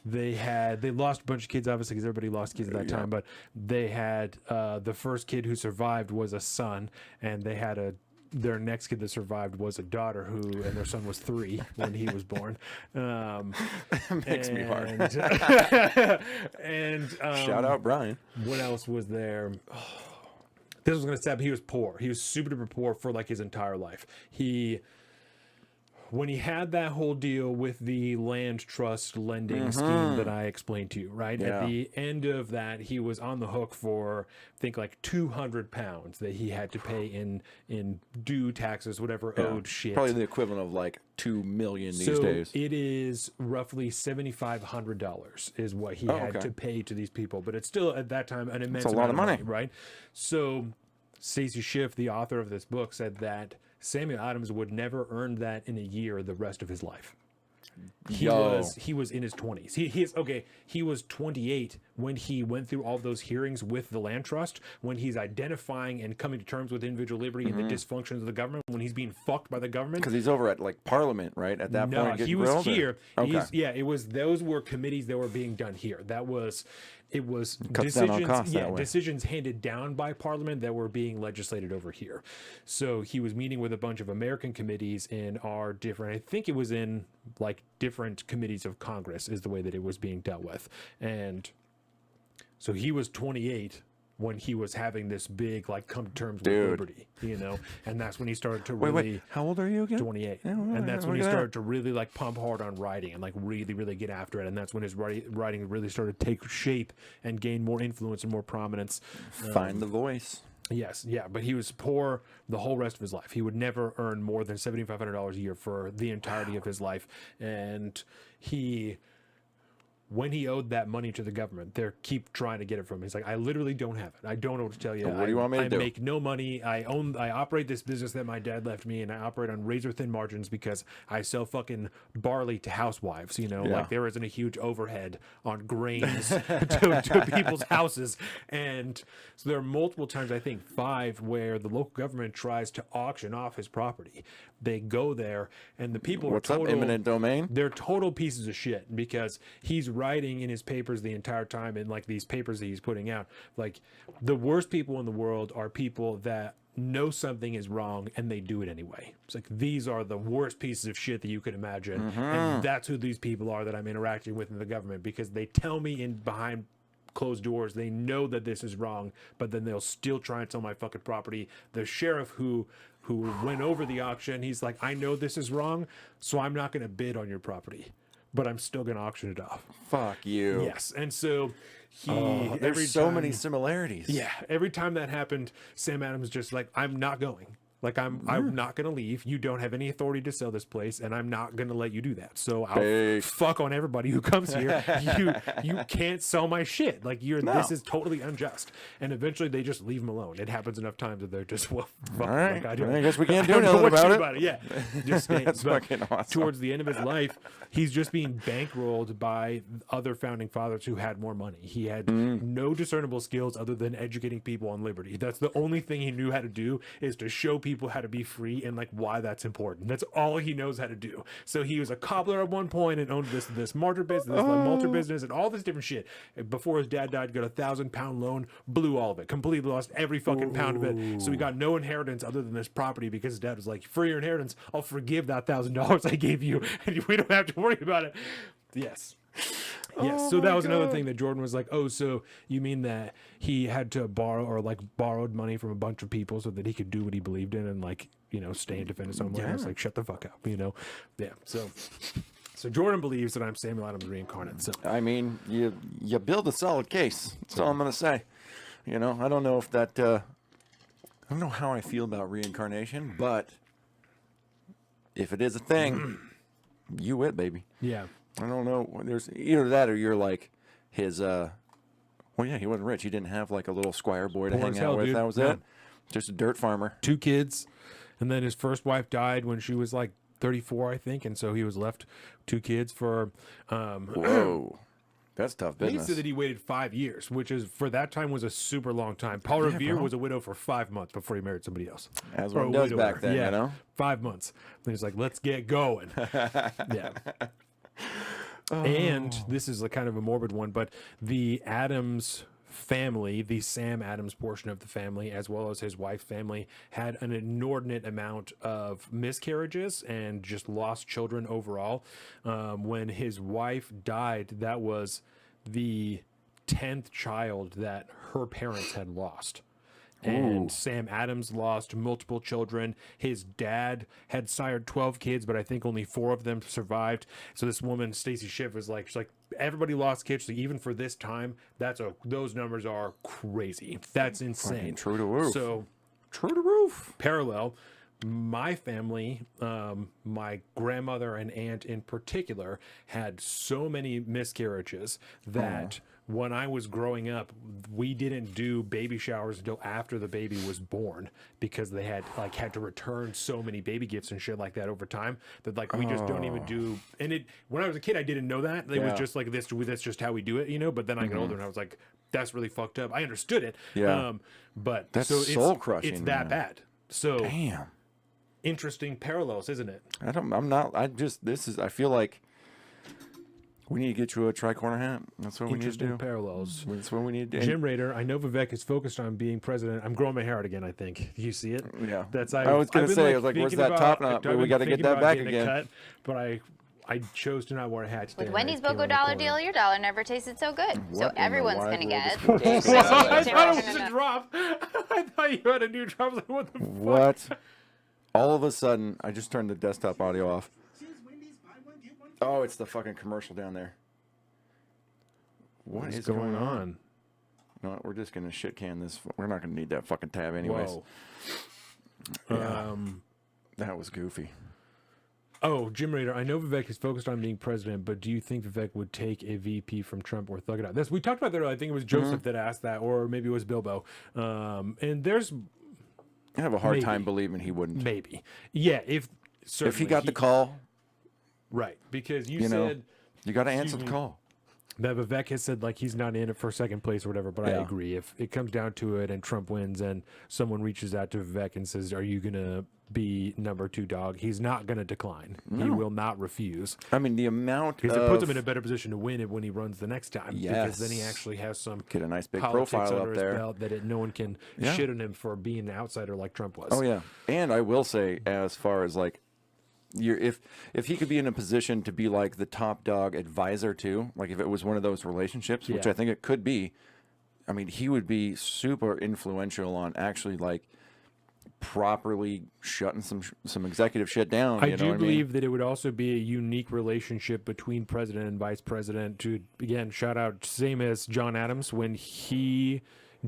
They lost a bunch of kids, obviously, because everybody lost kids at that time. But they had the first kid who survived was a son, and they had their next kid that survived was a daughter and their son was 3 when he was born. Makes me hard. And Shout out Brian. what else was there? This was going to stab. He was poor. He was super duper poor for like his entire life. When he had that whole deal with the land trust lending scheme that I explained to you, right? Yeah. At the end of that, he was on the hook for, I think, like £200 that he had to pay in due taxes, whatever owed shit. Probably the equivalent of like $2 million these So days. it is roughly $7,500 is what he had to pay to these people, but it's still at that time an immense a lot amount of money. right? So Stacey Schiff, the author of this book, said that Samuel Adams would never earn that in a year the rest of his life. He was in his 20s. He was 28 when he went through all those hearings with the land trust, when he's identifying and coming to terms with individual liberty and the dysfunctions of the government, when he's being fucked by the government. Because he's over at like Parliament, right? At that point, he getting was grilled, or- here. Okay. It was those were committees that were being done here. It was Cuts down on decisions. costs that way. Decisions handed down by Parliament that were being legislated over here. So he was meeting with a bunch of American committees in our different. I think it was in like different committees of Congress is the way that it was being dealt with, and so he was 28 when he was having this big like come to terms with liberty, you know, and that's when he started to really. Wait, how old are you again? 28, Yeah, well, and that's when he look at that. started to really like pump hard on writing and like really get after it, and that's when his writing really started to take shape and gain more influence and more prominence. Find the voice. Yes, yeah, but he was poor the whole rest of his life. He would never earn more than $7,500 a year for the entirety of his life, and when he owed that money to the government, they keep trying to get it from him. He's like, I literally don't have it. I don't know what to tell you. What do you want me to do? I make no money. I operate this business that my dad left me, and I operate on razor thin margins because I sell fucking barley to housewives. You know, like there isn't a huge overhead on grains to people's houses. And so there are multiple times, I think 5, where the local government tries to auction off his property. They go there, and the people What's are up, total, eminent domain? They're total pieces of shit because he's writing in his papers the entire time, and like these papers that he's putting out, like the worst people in the world are people that know something is wrong and they do it anyway. It's like these are the worst pieces of shit that you could imagine, and that's who these people are that I'm interacting with in the government, because they tell me in behind closed doors they know that this is wrong, but then they'll still try and sell my fucking property. The sheriff who went over the auction, he's like, I know this is wrong, so I'm not going to bid on your property. but I'm still going to auction it off. Fuck you. Yes. And so There's every so time, many similarities. Yeah. Every time that happened, Sam Adams just like, I'm not going. Like, I'm not going to leave. You don't have any authority to sell this place, and I'm not going to let you do that. So I'll fuck on everybody who comes here. You can't sell my shit. Like, this is totally unjust. And eventually they just leave him alone. It happens enough times that they're just, well, fuck. All right. Like, I guess we can't I do don't know nothing what to do about about it. Yeah. Just stay. That's fucking awesome. Towards the end of his life, he's just being bankrolled by other founding fathers who had more money. He had no discernible skills other than educating people on liberty. That's the only thing he knew how to do, is to show people how to be free and like why that's important. That's all he knows how to do. So he was a cobbler at one point and owned this martyr business, this malter business, and all this different shit. Before his dad died, got a 1,000-pound loan, blew all of it, completely lost every fucking pound of it. So he got no inheritance other than this property because his dad was like, for your inheritance, I'll forgive that $1,000 I gave you, and we don't have to worry about it. Yes. Yes, so that was another thing that Jordan was like, oh, so you mean that he had to borrow or like borrowed money from a bunch of people so that he could do what he believed in and like, you know, stay and defend his own money? I was like, shut the fuck up, you know? Yeah, so Jordan believes that I'm Samuel Adams reincarnate. So I mean, you build a solid case. That's all I'm going to say. You know, I don't know if that, I don't know how I feel about reincarnation, but if it is a thing, you it, baby. yeah. I don't know. There's either that or you're like his, well, yeah, he wasn't rich. He didn't have like a little squire boy to Poor hang as out hell, with. dude. That was Yeah. it. Just a dirt farmer. 2 kids, and then his first wife died when she was like 34, I think, and so he was left 2 kids for Whoa. That's tough He business. said that he waited 5 years, which is for that time was a super long time. Paul Revere was a widow for 5 months before he married somebody else. As Or one a does widower. back then, yeah, you know? 5 months. And he's like, let's get going. Yeah. And this is a kind of a morbid one, but the Adams family, the Sam Adams portion of the family, as well as his wife's family, had an inordinate amount of miscarriages and just lost children overall. When his wife died, that was the 10th child that her parents had lost. And Sam Adams lost multiple children. His dad had sired 12 kids, but I think only 4 of them survived. So this woman, Stacy Schiff, was like, she's like, everybody lost kids. So even for this time, those numbers are crazy. That's insane. Fucking true to roof. So True to roof. parallel, my family, my grandmother and aunt in particular, had so many miscarriages that when I was growing up, we didn't do baby showers until after the baby was born because they had to return so many baby gifts and shit like that over time that like we just don't even do. And when I was a kid, I didn't know that. It was just like this. That's just how we do it, you know. But then I got older and I was like, that's really fucked up. I understood it. Yeah. But That's so soul crushing. It's that bad. So Damn. interesting parallels, isn't it? I feel like we need to get you a tricorner hat. That's what we need to Interesting do. parallels. That's what we need to do. Jim Rader, I know Vivek is focused on being president. I'm growing my hair out again, I think. You see it? Yeah. I was going to say, I was like, where's that top knot? I've We been got to get thinking that about back getting a again. cut, but I chose to not wear a hat today. With and Wendy's I came BOGO around the dollar corner. deal, your dollar never tasted so good. What So in the everyone's wide going to world get is it. I thought it was a drop. I thought you had a new drop. I was like, what the fuck? What? All of a sudden, I just turned the desktop audio off. Oh, it's the fucking commercial down there. What is going on? No, we're just going to shit can this. We're not going to need that fucking tab anyways. Whoa. Yeah. That was goofy. Oh, Jim Rader, I know Vivek is focused on being president, but do you think Vivek would take a VP from Trump or thug it out? We talked about that earlier. I think it was Joseph that asked that, or maybe it was Bilbo. And there's I have a hard Maybe. time believing he wouldn't. maybe. Yeah, If he certainly got the call, Right, because you you know, said you got to answer Excuse the me. call. that Vivek has said like he's not in it for second place or whatever, but I Yeah. agree. If it comes down to it and Trump wins and someone reaches out to Vivek and says, are you going to be number 2 dog? He's not going to decline. He will not refuse. I mean, the amount Because of... it puts him in a better position to win it when he runs the next time. Because then he Yes. actually has some Get a nice big politics profile under up his there. belt that no one can Yeah. shit on him for being an outsider like Trump was. Oh yeah, and I will say, as far as like, if he could be in a position to be like the top dog advisor too, like if it was one of those relationships, which Yeah. I think it could be, I mean, he would be super influential on actually like properly shutting some executive shit down. I You know do what believe that it would also be a unique relationship between president and vice president. To again shout out, same as John Adams when he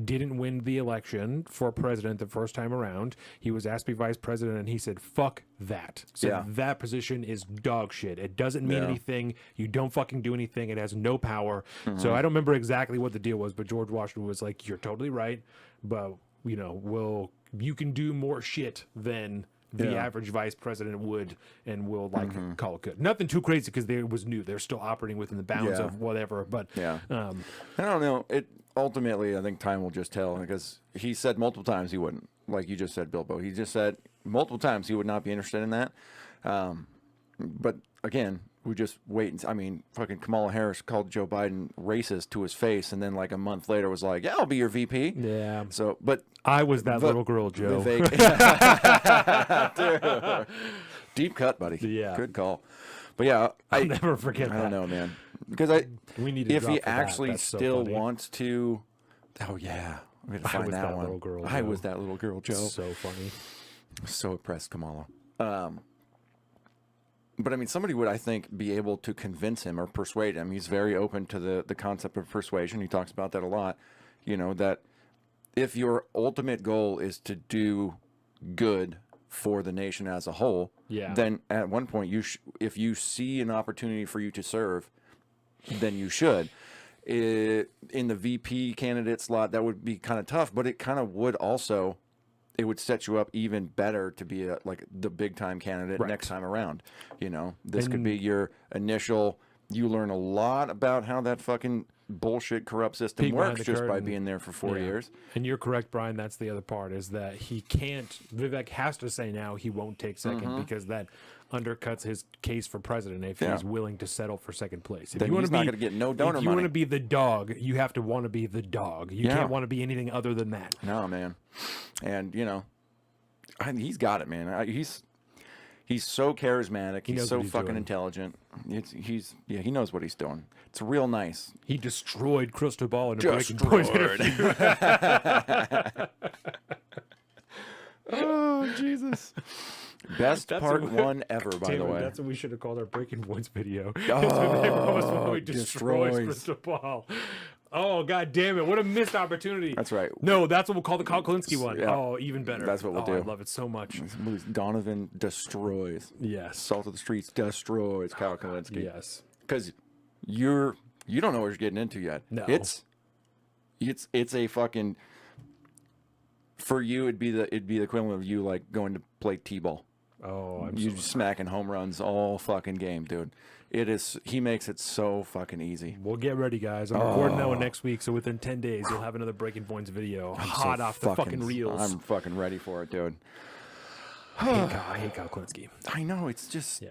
didn't win the election for president the first time around. He was asked to be vice president, and he said, "Fuck that." So Yeah. that position is dog shit. It doesn't mean Yeah. anything. You don't fucking do anything. It has no power. Mm-hmm. So I don't remember exactly what the deal was, but George Washington was like, "You're totally right, but you can do more shit than the Yeah. average vice president would, and we'll call it good." Nothing too crazy because it was new. They're still operating within the bounds Yeah. of whatever. But I don't know. It ultimately, I think time will just tell, because he said multiple times he wouldn't. Like you just said, Bilbo. He just said multiple times he would not be interested in that. But again, we just wait. I mean, fucking Kamala Harris called Joe Biden racist to his face, and then like a month later was like, "Yeah, I'll be your VP." yeah, So, but I was that little girl, Joe. Dude. Deep cut, buddy. Yeah. Good call. But yeah, I'll never forget I that. don't know, man. Because We need to if drop he for that. actually That's so still funny. wants to, oh yeah, we gotta find was that that one. little girl, I Joe. was that little girl, Joe. So funny. So oppressed, Kamala. But I mean, somebody would, I think, be able to convince him or persuade him. He's very open to the concept of persuasion. He talks about that a lot. You know, that if your ultimate goal is to do good for the nation as a whole, Yeah. then at one point, if you see an opportunity for you to serve, then you should. In the VP candidate slot, that would be kind of tough, but it kind of would also, it would set you up even better to be like the big time candidate Right. next time around. You know, this could And- be your initial. You learn a lot about how that fucking bullshit corrupt system Peek behind works the just by curtain. being there for 4 Yeah. years. And you're correct, Brian. That's the other part, is that Vivek has to say now he won't take 2nd because that undercuts his case for president if Yeah. he's willing to settle for second place. If Then you want he's to not be, gonna get no donor if you want money. to be the dog, you have to want to be the dog. You Yeah. can't want to be anything other than that. No, man. And you know, he's got it, man. He's so charismatic. He's knows so what he's fucking doing. intelligent. He knows what he's doing. It's real nice. He destroyed Crystal Ball in a Breaking Boys Destroyed. interview. Oh Jesus! Best That's part what- one ever, by Damn the it, way. that's what we should have called our Breaking Points video. Oh, we destroys destroys. Crystal Ball. Oh, god damn it. What a missed opportunity. That's right. No, that's what we'll call the Kyle Kalinske one. Yeah. Oh, even better. That's what we'll I do. love it so much. Donovan destroys. Yes. Salt of the Streets destroys Kyle Kalinske. Yes. Because you don't know what you're getting into yet. No. It's a fucking, for you it'd be the equivalent of you like going to play T-ball. Oh, I'm You so just smacking home runs all fucking game, dude. He makes it so fucking easy. Well, get ready, guys. I'm recording that one next week, so within 10 days, you'll have another Breaking Points video hot So off the fucking reels. I'm fucking ready for it, dude. I hate Kyle Kalinske. I know, it's just Yeah.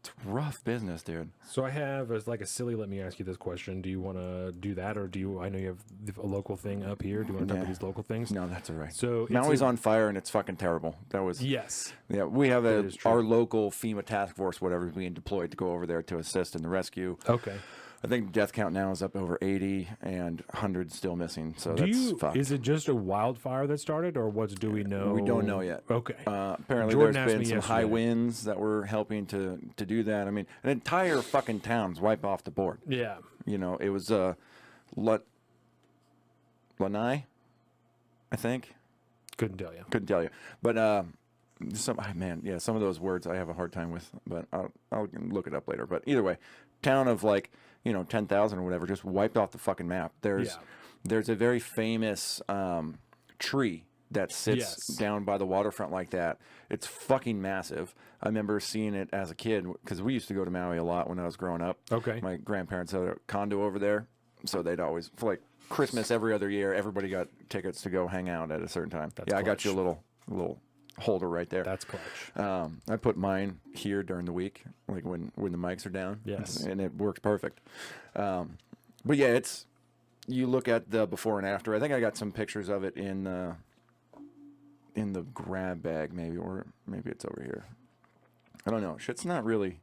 it's rough business, dude. So I have as like a silly. Let me ask you this question: do you want to do that, or do you? I know you have a local thing up here. Do you want to talk about these local things? No, that's all right. So it's Maui's a- on fire and it's fucking terrible. That was Yes. Yeah, we have is true. our local FEMA task force, whatever, is being deployed to go over there to assist in the rescue. Okay. I think the death count now is up over 80 and 100 still missing. So Do that's you? fucked. Is it just a wildfire that started, or what? Do we know? We don't know yet. Okay. Apparently, Jordan there's asked been me some high yesterday. winds that were helping to do that. I mean, an entire fucking town's wiped off the board. Yeah. You know, it was Lanai, I think. Couldn't tell you. Couldn't tell you, but some some of those words I have a hard time with, but I'll look it up later. But either way, town of 10,000 or whatever just wiped off the fucking map. There's a very famous tree that sits Yes. down by the waterfront like that. It's fucking massive. I remember seeing it as a kid because we used to go to Maui a lot when I was growing up. Okay. My grandparents had a condo over there, so they'd always, for like Christmas every other year, everybody got tickets to go hang out at a certain time. That's I got you a clutch. little holder right there. That's clutch. I put mine here during the week, like when the mics are down. Yes. And it works perfect. But yeah, you look at the before and after. I think I got some pictures of it in the grab bag, maybe, or maybe it's over here. I don't know. Shit's not really.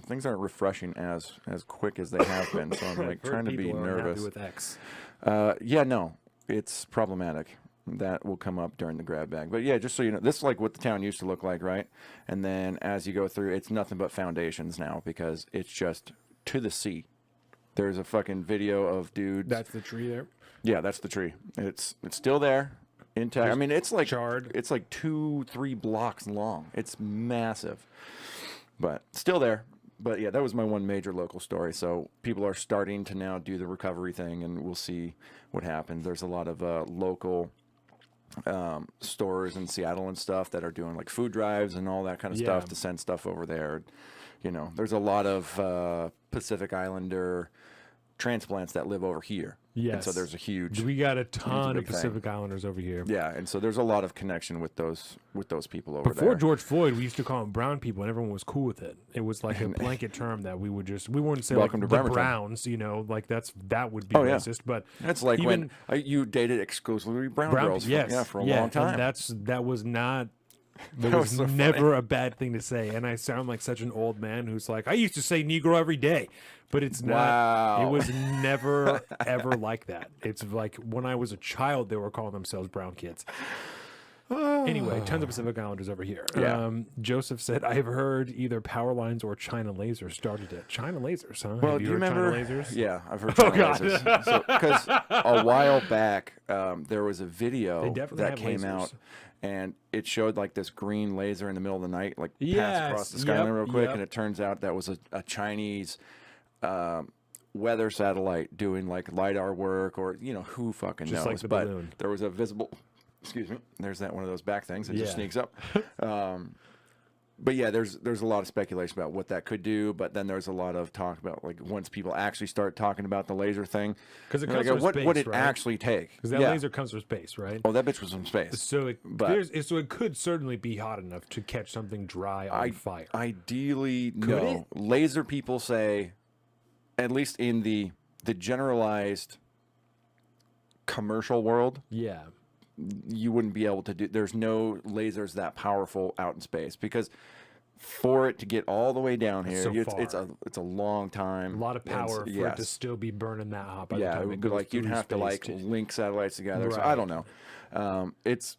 Things aren't refreshing as quick as they have been. So I'm like Heard trying to be people are unhappy nervous. with X. No, it's problematic. that will come up during the grab bag. But yeah, just so you know, this is like what the town used to look like, right? And then as you go through, it's nothing but foundations now because it's just to the sea. There's a fucking video of dudes. That's the tree there. Yeah, that's the tree. It's still there, intact. I mean, it's like charred. It's like 2-3 blocks long. It's massive, but still there. But yeah, that was my one major local story. So people are starting to now do the recovery thing, and we'll see what happens. There's a lot of local stores in Seattle and stuff that are doing like food drives and all that kind of stuff to send stuff over there. You know, there's a lot of Pacific Islander transplants that live over here. Yes. And so there's a huge. We got a ton of big Pacific Islanders over here. Yeah, and so there's a lot of connection with those people over there. Before George Floyd, we used to call them brown people, and everyone was cool with it. It was like a blanket term that we wouldn't say Welcome like to the Bremerton. Browns, you know, like that would be racist. But it's like even, when you dated exclusively brown girls for a long time. And that was not. That That was was so never a bad thing to say, and I sound like such an old man who's like, I used to say Negro every day, but it's not. Wow. It was never ever like that. It's like when I was a child, they were calling themselves brown kids. Anyway, tons of Pacific Islanders over here. Yeah. Joseph said, I've heard either power lines or China lasers started it. China lasers, huh? Well, Have do you you heard remember? China lasers? Yeah, I've heard Oh, China God. lasers. Because a while back, there was a They video definitely that have came lasers. out, and it showed like this green laser in the middle of the night, like pass Yes, across the skyline yep, real quick, yep. and it turns out that was a Chinese weather satellite doing like LiDAR work, or who fucking Just knows. like the but balloon. there was a visible. Excuse me. There's that one of those back things that just Yeah. sneaks up. But yeah, there's a lot of speculation about what that could do. But then there's a lot of talk about like once people actually start talking about the laser thing, 'Cause it they're comes like, from what space, would it right? actually take? Because that Yeah. laser comes from space, right? Oh, that bitch was from space. So But- so it could certainly be hot enough to catch something dry on fire. Ideally, no. Laser people say, at least in the generalized commercial world, Yeah. you wouldn't be able to do. There's no lasers that powerful out in space because for it to get all the way down here, so it's a long time. A lot of power for it to yes. still be burning that hot by the Yeah, time it it would be goes like you'd through have to space like link satellites together. So I Right. don't know. It's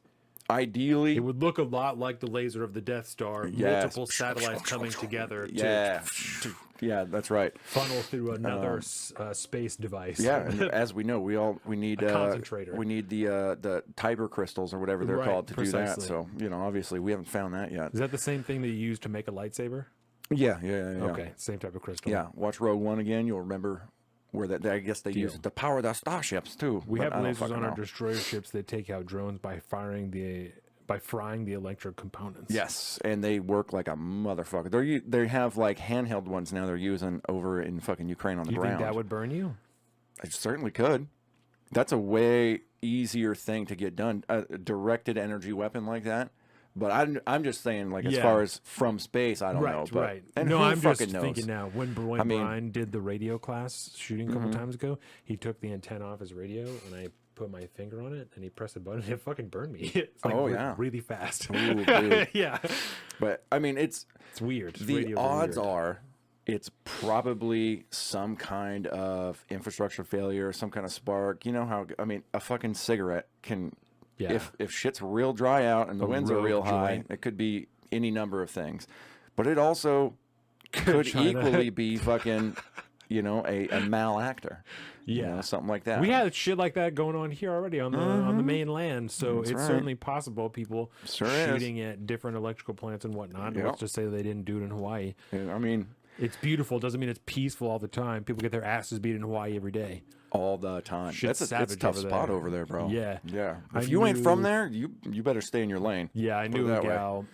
ideally. It would look a lot like the laser of the Death Star, Yes. multiple satellites coming together Yeah, yeah, that's right. to funnel through another space device. Yeah, and as we know, we need concentrator. we need the Tiber crystals or whatever they're Right, called to do that. precisely. So obviously we haven't found that yet. Is that the same thing that you use to make a lightsaber? Yeah. Okay, same type of crystal. Yeah, watch Rogue One again. You'll remember where that. I guess they use Deal. it to power the starships too. We but have I don't lasers fucking on our know. destroyer ships that take out drones by frying the electric components. Yes, and they work like a motherfucker. They have like handheld ones now. They're using over in fucking Ukraine on the You ground. think that would burn you? It certainly could. That's a way easier thing to get done. A directed energy weapon like that. But I'm just saying, like, as Yeah. far as from space, I don't know. But, Right. And no, who I'm just fucking knows? thinking now. When I mean- Brian did the radio class shooting a couple times ago, he took the antenna off his radio, and I put my finger on it, and he pressed a button, and it fucking burned me. It's like Oh, yeah. really fast. Ooh, dude. Yeah, But I mean, it's weird. the Radios odds weird. are it's probably some kind of infrastructure failure, some kind of spark. You know how? I mean, a fucking cigarette can. Yeah. If shit's real dry out and the winds are rogue real high, joint. it could be any number of things. But it also could China. equally be fucking, a malactor. Yeah. Something like that. We had shit like that going on here already on the mainland, so That's it's right. certainly possible people Sure is. shooting at different electrical plants and whatnot. Yep. Let's just say they didn't do it in Hawaii. I mean, It's beautiful. Doesn't mean it's peaceful all the time. People get their asses beat in Hawaii every day. all the time. Shit's It's a savage tough over spot there. over there, bro. Yeah. Yeah. I If you ain't from knew- there, you better stay in your lane. Yeah, I Put knew it a that way. gal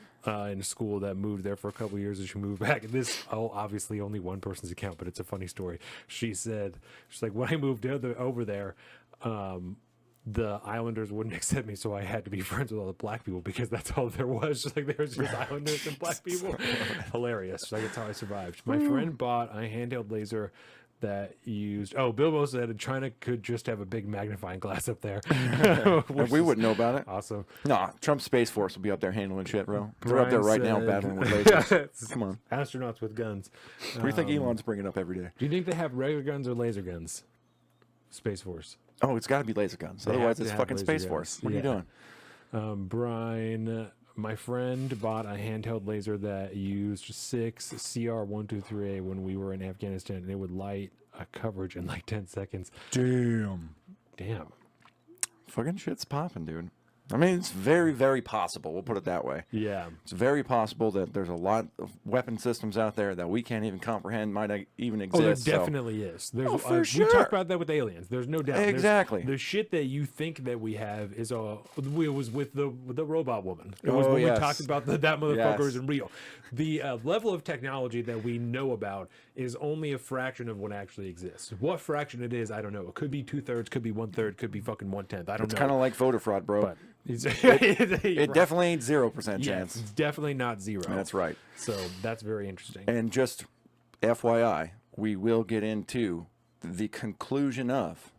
in school that moved there for a couple of years and she moved back. This, obviously only one person's account, but it's a funny story. She's like, when I moved over there, the Islanders wouldn't accept me, so I had to be friends with all the black people because that's all there was. Just like there was just Islanders and black people. Hilarious. Like that's how I survived. My friend bought a handheld laser that used. Oh, Bilbo said China could just have a big magnifying glass up there. And we wouldn't know about it. Awesome. Nah, Trump's Space Force will be up there handling shit, bro. They're up there Brian right now said- battling with lasers. Come on. Astronauts with guns. What do you think Elon's bringing up every day? Do you think they have regular guns or laser guns? Space Force. Oh, it's got to be laser guns. They have Otherwise, to it's have fucking laser Space guns. Force. What are you Yeah. doing? Brian, my friend bought a handheld laser that used 6 CR123A when we were in Afghanistan, and it would light a coverage in like 10 seconds. Damn. Damn. Fucking shit's popping, dude. I mean, it's very, very possible. We'll put it that way. Yeah. It's very possible that there's a lot of weapon systems out there that we can't even comprehend might even exist. Oh, there so- definitely is. There's, Oh, for We sure. talked about that with aliens. There's no doubt. There's- Exactly. the shit that you think that we have is it was with the robot woman. It was Oh, when yes. we talked about that motherfucker Yes. isn't real. The level of technology that we know about is only a fraction of what actually exists. What fraction it is, I don't know. It could be 2/3, could be 1/3, could be fucking 1/10. I don't It's know. kind of like voter fraud, bro. But It definitely ain't 0% yeah, chance. it's definitely not zero. That's right. So that's very interesting. And just FYI, we will get into the conclusion of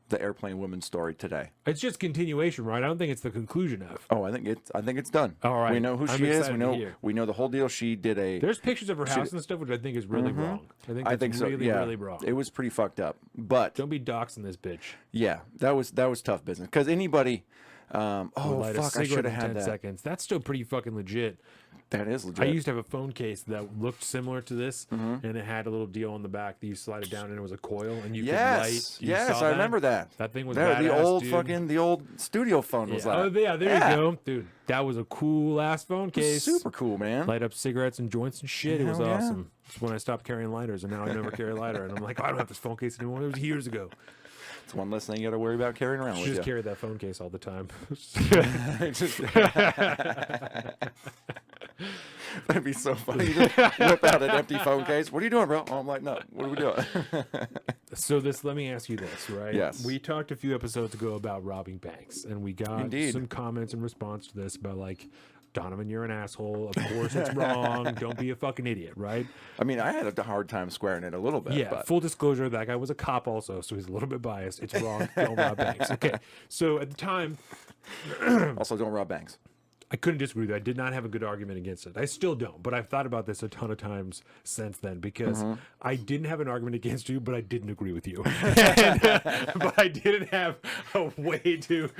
the airplane woman story today. It's just continuation, right? I don't think it's the conclusion of. Oh, I think it's done. All right. We know who I'm she is. excited to hear. We know the whole deal. She did a. There's pictures of her house and stuff, which I think is really wrong. I think so. really, Yeah, really wrong. it was pretty fucked up. But Don't be doxing this bitch. yeah, that was tough business because anybody. Oh Light a fuck! I cigarette should in have 10 had that. seconds. That's still pretty fucking legit. That is legit. I used to have a phone case that looked similar to this, and it had a little deal on the back that you slide it down, and it was a coil, and you could light. Yes, You yes, saw I remember that. That thing was There, the badass, old dude. the old studio phone was Yeah. that. Oh yeah, there you go, dude. That was a cool ass phone case. Super cool, man. Light up cigarettes and joints and shit. It was Hell yeah. awesome. It's when I stopped carrying lighters, and now I never carry a lighter. And I'm like, I don't have this phone case anymore. It was years ago. It's one less thing you got to worry about carrying around with Just you. carry that phone case all the time. That'd be so funny. You just whip out an empty phone case. What are you doing, bro? Oh, I'm like, no. What are we doing? So let me ask you this, right? Yes. We talked a few episodes ago about robbing banks, and we got Indeed. some comments in response to this about like, Donovan, you're an asshole. Of course it's wrong. Don't be a fucking idiot, right? I mean, I had a hard time squaring it a little bit. Yeah, but full disclosure, that guy was a cop also, so he's a little bit biased. It's wrong. Don't rob banks. Okay, so at the time, also don't rob banks. I couldn't disagree with you. I did not have a good argument against it. I still don't, but I've thought about this a ton of times since then because I didn't have an argument against you, but I didn't agree with you. But I didn't have a way to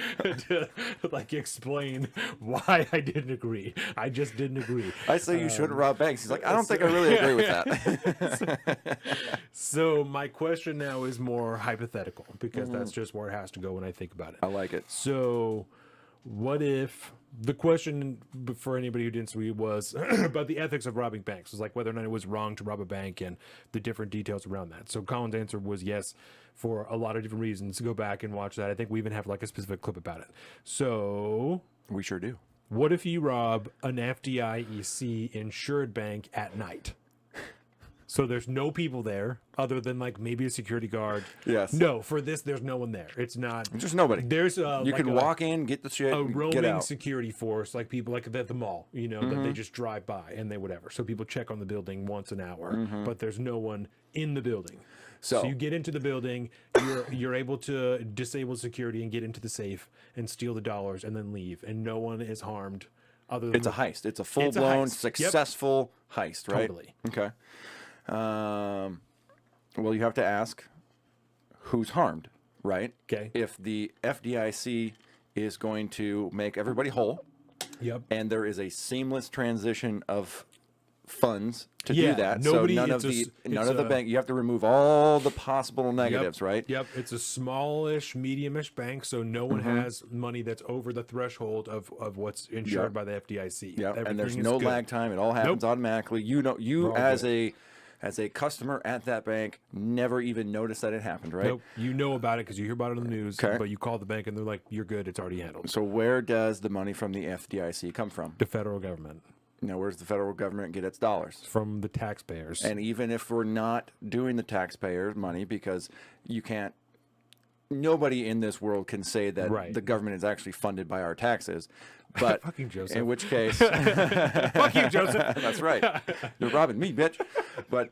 like explain why I didn't agree. I just didn't agree. I say you shouldn't rob banks. He's like, I don't think I really agree with that. So my question now is more hypothetical because that's just where it has to go when I think about it. I like it. So, what if the question for anybody who didn't see was about the ethics of robbing banks? Was like whether or not it was wrong to rob a bank and the different details around that. So, Colin's answer was yes for a lot of different reasons. Go back and watch that. I think we even have like a specific clip about it. So, We sure do. what if you rob an FDIC insured bank at night? So there's no people there other than like maybe a security guard. Yes. No, for this, there's no one there. It's not. Just nobody. There's You like can walk in, get the shit, a and get roaming out. security force, like people like at the mall, you know, that they just drive by and they whatever. So people check on the building once an hour, but there's no one in the building. So you get into the building, you're able to disable security and get into the safe and steal the dollars and then leave, and no one is harmed. Other than It's a heist. It's a full-blown, heist. Yep. successful heist, right? Totally. Okay. Well, you have to ask who's harmed, right? Okay. If the FDIC is going to make everybody whole, Yep. and there is a seamless transition of funds to Yeah, do that, nobody- so none it's of the a- bank. You have to remove all the possible negatives, right? Yep. It's a smallish, mediumish bank, so no one has money that's over the threshold of what's insured Yep. by the FDIC. Yeah, and there's Everything is no good. lag time. It all happens automatically. You know, you all as good. a customer at that bank never even noticed that it happened, right? Nope. You know about it because you hear about it on the news, Okay. but you call the bank and they're like, "You're good. It's already handled." So where does the money from the FDIC come from? The federal government, Now, where's the federal government get its dollars? from the taxpayers. And even if we're not doing the taxpayer money, because you can't, nobody in this world can say that Right. the government is actually funded by our taxes. But Fucking Joseph. in which case, Fuck you, Joseph. that's right. You're robbing me, bitch. But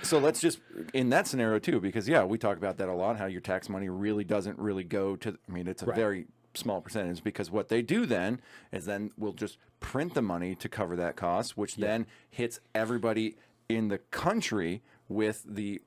so let's just in that scenario too, because yeah, we talk about that a lot. How your tax money really doesn't really go to. I mean, it's a Right. very small percentage because what they do then is then we'll just print the money to cover that cost, which then hits everybody in the country with the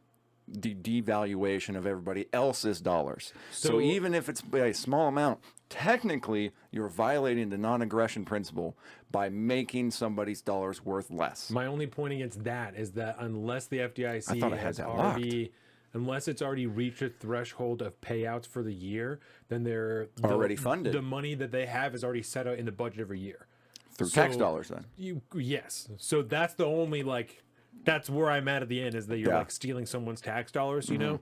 the devaluation of everybody else's dollars. So So- even if it's by a small amount, technically you're violating the non-aggression principle by making somebody's dollars worth less. My only point against that is that unless the FDIC I thought it had has that already, unless it's already reached a threshold of payouts for the year, then they're Already funded. The money that they have is already set out in the budget every year. Through tax dollars, then. Yes. So that's the only that's where I'm at the end, is that you're Yeah. like stealing someone's tax dollars, you know?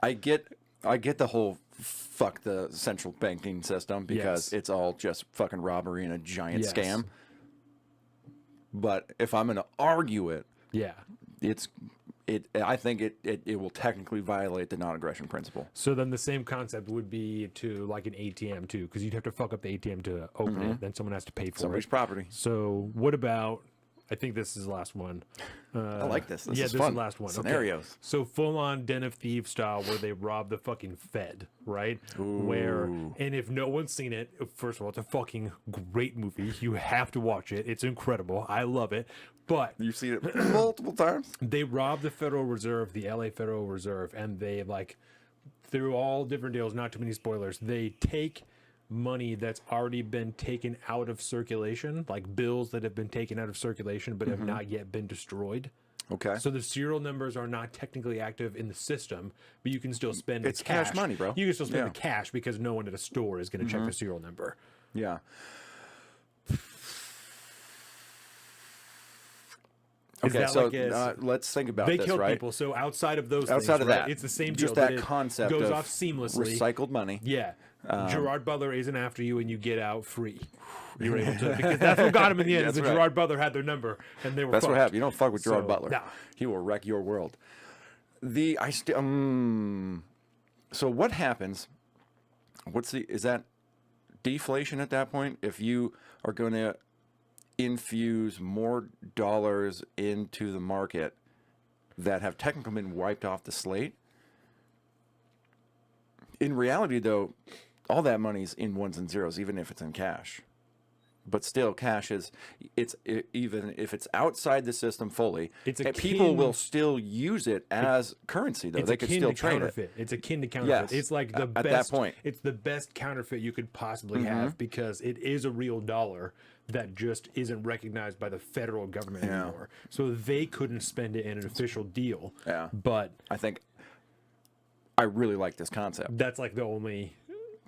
I get the whole fuck the central banking system because Yes. it's all just fucking robbery and a giant Yes. scam. But if I'm going to argue it, Yeah. I think it will technically violate the non-aggression principle. So then the same concept would be to like an ATM too, because you'd have to fuck up the ATM to open it, then someone has to pay for Somebody's it. property. So what about? I think this is the last one. I like this. This yeah, is this fun. is the last one. Okay. Scenarios. So full on Den of Thieves style, where they rob the fucking Fed, right? Where, and if no one's seen it, first of all, it's a fucking great movie. You have to watch it. It's incredible. I love it. But You've seen it multiple times. they rob the Federal Reserve, the LA Federal Reserve, and they through all different deals, not too many spoilers, they take money that's already been taken out of circulation, like bills that have been taken out of circulation but have not yet been destroyed. Okay. So the serial numbers are not technically active in the system, but you can still spend It's the cash. cash money, bro. You can still spend Yeah. the cash because no one at a store is going to check the serial number. Yeah. Is Okay, that so like a- let's think about They this, kill right? people. So outside of those Outside things, of right, that, it's the same just deal. that it concept goes of off seamlessly. recycled money. Yeah. Gerard Butler isn't after you and you get out free. You're able to, because that's what got him in the end. Is That's that right. Gerard Butler had their number and they were That's what fucked. happened. You don't fuck with Gerard So, Butler. nah. He will wreck your world. So what happens? Is that deflation at that point? If you are going to infuse more dollars into the market that have technically been wiped off the slate? In reality, though, all that money's in ones and zeros, even if it's in cash. But still, cash even if it's outside the system fully, It's people akin- will still use it as currency, though. It's They could akin still to trade it. counterfeit. It's akin to counterfeit. Yes, It's like the at that best. point. It's the best counterfeit you could possibly have because it is a real dollar that just isn't recognized by the federal government anymore. So they couldn't spend it in an official deal. Yeah. But I really like this concept. that's like the only.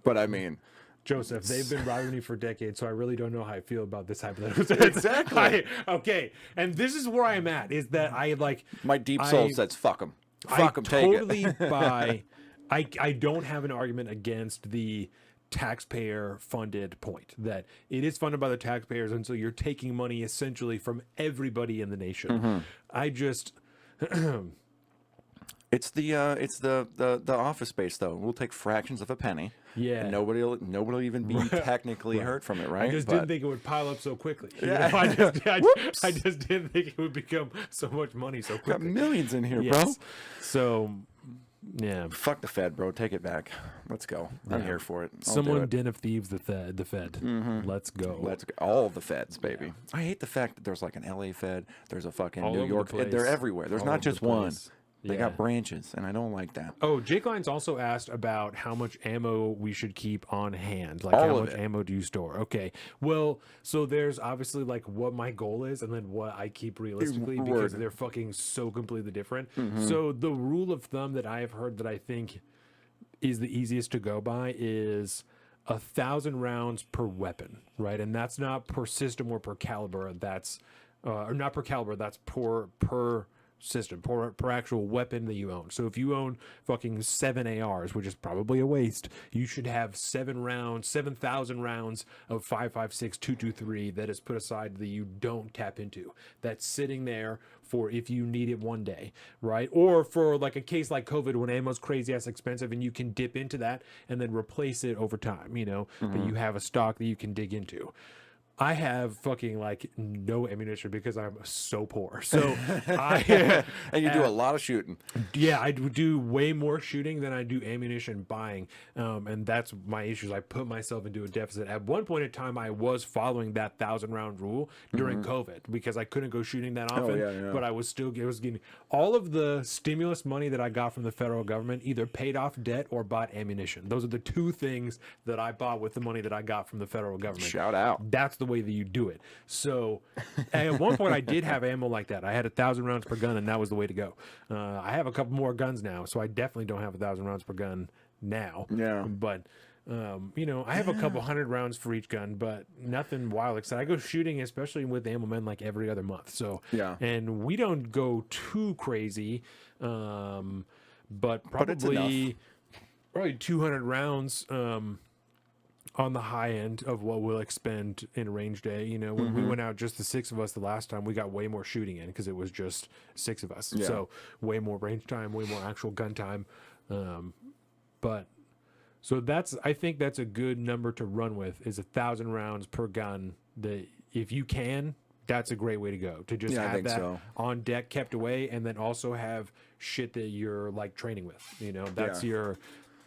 But I mean, Joseph, they've been robbing me for decades, so I really don't know how I feel about this hypothetical. Exactly. Okay, and this is where I'm at. Is that I like my deep soul says, fuck them. I Fuck them, totally take it. buy. I don't have an argument against the taxpayer funded point that it is funded by the taxpayers, and so you're taking money essentially from everybody in the nation. I just It's the office space, though. We'll take fractions of a penny. Yeah. And nobody'll even be technically hurt from it, right? I just But- didn't think it would pile up so quickly. You Yeah. know, I just didn't think it would become so much money so got quickly. millions in here, bro. Yes. So, yeah. Fuck the Fed, bro. Take it back. Let's go. I'm here for it. I'll do Someone it. Den of Thieves the Fed. Let's go. Let's go. All of the Feds, baby. I hate the fact that there's like an LA Fed. There's a fucking All New over the York. place. They're everywhere. There's All not over the just one. place. They Yeah. got branches, and I don't like that. Oh, Jake Lyons also asked about how much ammo we should keep on hand. Like, All how of much it. ammo do you store? Okay. Well, so there's obviously like what my goal is and then what I keep realistically because Word. they're fucking so completely different. Mm-hmm. So the rule of thumb that I have heard that I think is the easiest to go by is 1,000 rounds per weapon, right? And that's not per system or per caliber. That's or not per caliber. That's per system, per actual weapon that you own. So if you own fucking 7 ARs, which is probably a waste, you should have 7,000 rounds of 5.56 223 that is put aside that you don't tap into. That's sitting there for if you need it one day, right? Or for like a case like COVID when ammo's crazy ass expensive and you can dip into that and then replace it over time, you know, but you have a stock that you can dig into. I have fucking like no ammunition because I'm so poor. So I And you do a lot of shooting. yeah, I do way more shooting than I do ammunition buying, and that's my issues. I put myself into a deficit. At one point in time, I was following that 1,000-round rule during COVID because I couldn't go shooting that often. yeah. But I was getting all of the stimulus money that I got from the federal government either paid off debt or bought ammunition. Those are the two things that I bought with the money that I got from the federal government. Shout out. That's the way that you do it. So at one point I did have ammo like that. I had 1,000 rounds per gun, and that was the way to go. I have a couple more guns now, so I definitely don't have 1,000 rounds per gun now. Yeah. But I have a couple hundred rounds for each gun, but nothing wild exciting. I go shooting, especially with Ammo Men, like every other month. So Yeah. and we don't go too crazy, but it's enough. probably 200 rounds. On the high end of what we'll expend in a range day. When we went out, just the six of us the last time, we got way more shooting in because it was just six of us. Yeah. So way more range time, way more actual gun time. But so I think that's a good number to run with, is 1,000 rounds per gun. That if you can, that's a great way to go, to just Yeah, I have think that so. on deck, kept away, and then also have shit that you're like training with.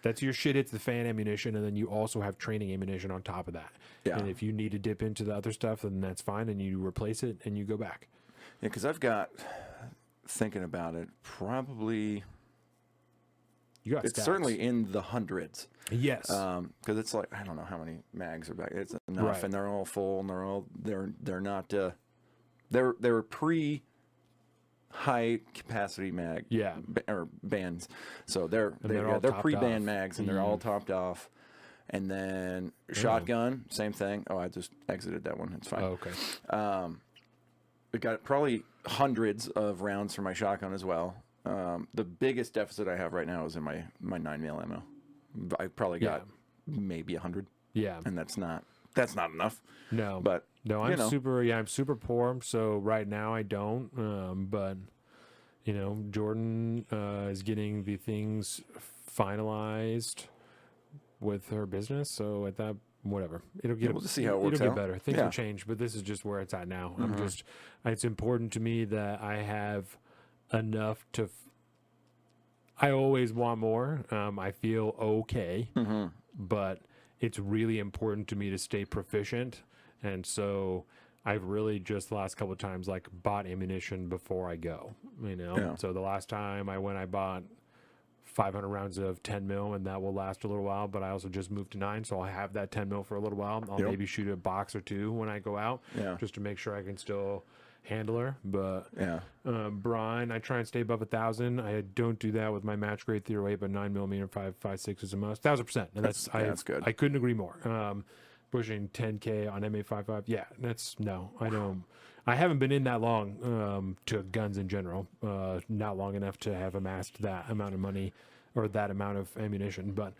That's your shit hits the fan ammunition, and then you also have training ammunition on top of that. Yeah. And if you need to dip into the other stuff, then that's fine, and you replace it and you go back. Yeah, because I've got, thinking about it, probably, You got it's stacks. certainly in the hundreds. Yes. Because it's like, I don't know how many mags are back. It's enough, Right. and they're all full, and they're not, they're pre high capacity mag Yeah. or bands, so they're they're all topped pre-band off. mags, and they're all topped off. And then shotgun, same thing. Oh, I just exited that one. It's fine. Oh, okay. We got probably hundreds of rounds for my shotgun as well. The biggest deficit I have right now is in my 9mm ammo. I probably got maybe 100, Yeah. and that's not enough. No. But No, you I'm know. I'm super poor, so right now I don't. But Jordan is getting the things finalized with her business, so at that whatever, it'll get We'll just see how it works it'll out. get better. Things Yeah. will change, but this is just where it's at now. It's important to me that I have enough to. I always want more. I feel okay, but it's really important to me to stay proficient. And so I've really just the last couple of times like bought ammunition before I go, Yeah. So the last time I went, I bought 500 rounds of 10 mil, and that will last a little while, but I also just moved to 9. So I'll have that 10 mil for a little while. I'll Yep. maybe shoot a box or two when I go out, Yeah. just to make sure I can still handle her. But Yeah. Brian, I try and stay above 1,000. I don't do that with my match grade 308, but 9mm 5.56 is a must. 1,000%, and that's good. I couldn't agree more. Pushing 10K on MA55, yeah, I don't. I haven't been in that long to guns in general. Not long enough to have amassed that amount of money or that amount of ammunition. But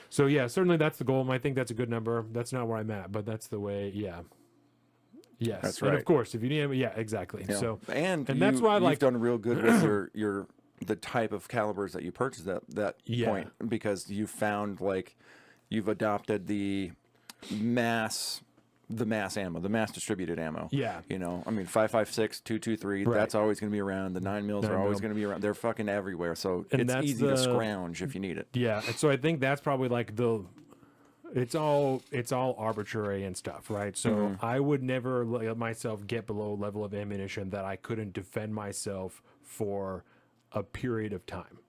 so yeah, certainly that's the goal. And I think that's a good number. That's not where I'm at, but that's the way. Yeah. Yes, That's and right. of course, if you need, yeah, exactly. Yeah. So and that's why I you've like done real good with your the type of calibers that you purchased at that Yeah. point, because you found like you've adopted the mass ammo, the mass distributed ammo. Yeah. 5.56, 223. Right. That's always going to be around. The 9mm are 9mm. always going to be around. They're fucking everywhere. So And it's that's easy to scrounge if you need it. Yeah, and so I think that's probably like it's all arbitrary and stuff, right? So I would never let myself get below a level of ammunition that I couldn't defend myself for a period of time.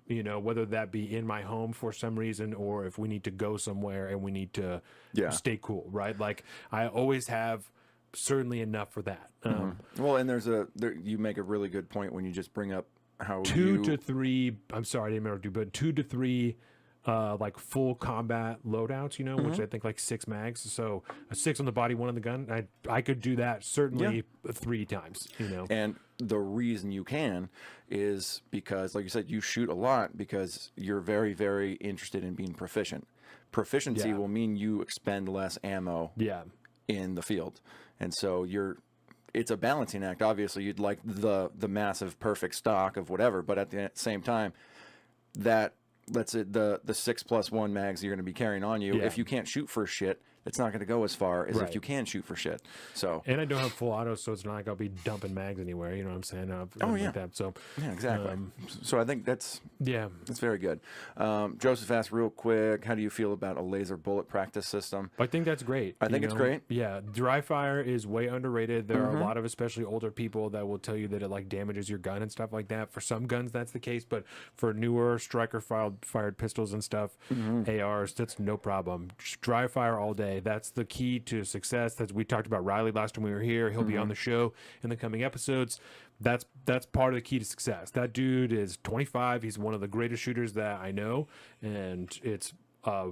Whether that be in my home for some reason, or if we need to go somewhere and we need to stay cool, right? Like I always have certainly enough for that. Well, and you make a really good point when you just bring up how 2 to 3. I'm sorry, I didn't remember to do, but 2 to 3 like full combat loadouts, which I think like 6 mags. So a 6 on the body, 1 on the gun. I could do that certainly 3 times, And the reason you can is because, like you said, you shoot a lot because you're very, very interested in being proficient. Proficiency Yeah. will mean you expend less ammo Yeah. in the field. And so it's a balancing act. Obviously, you'd like the massive perfect stock of whatever, but at the same time, that let's say the 6+1 mags you're going to be carrying on you. Yeah. If you can't shoot for shit, it's not going to go as far as Right. if you can shoot for shit. So And I don't have full auto, so it's not like I'll be dumping mags anywhere. You know what I'm saying? yeah. Like that. So yeah, exactly. So I think that's yeah. very good. Joseph asked real quick, how do you feel about a laser bullet practice system? I think that's great. I think it's great. Yeah, dry fire is way underrated. There are a lot of especially older people that will tell you that it like damages your gun and stuff like that. For some guns, that's the case, but for newer striker fired pistols and stuff, ARs, that's no problem. Just dry fire all day. That's the key to success. That's we talked about Riley last time we were here. He'll be on the show in the coming episodes. That's part of the key to success. That dude is 25. He's one of the greatest shooters that I know, and it's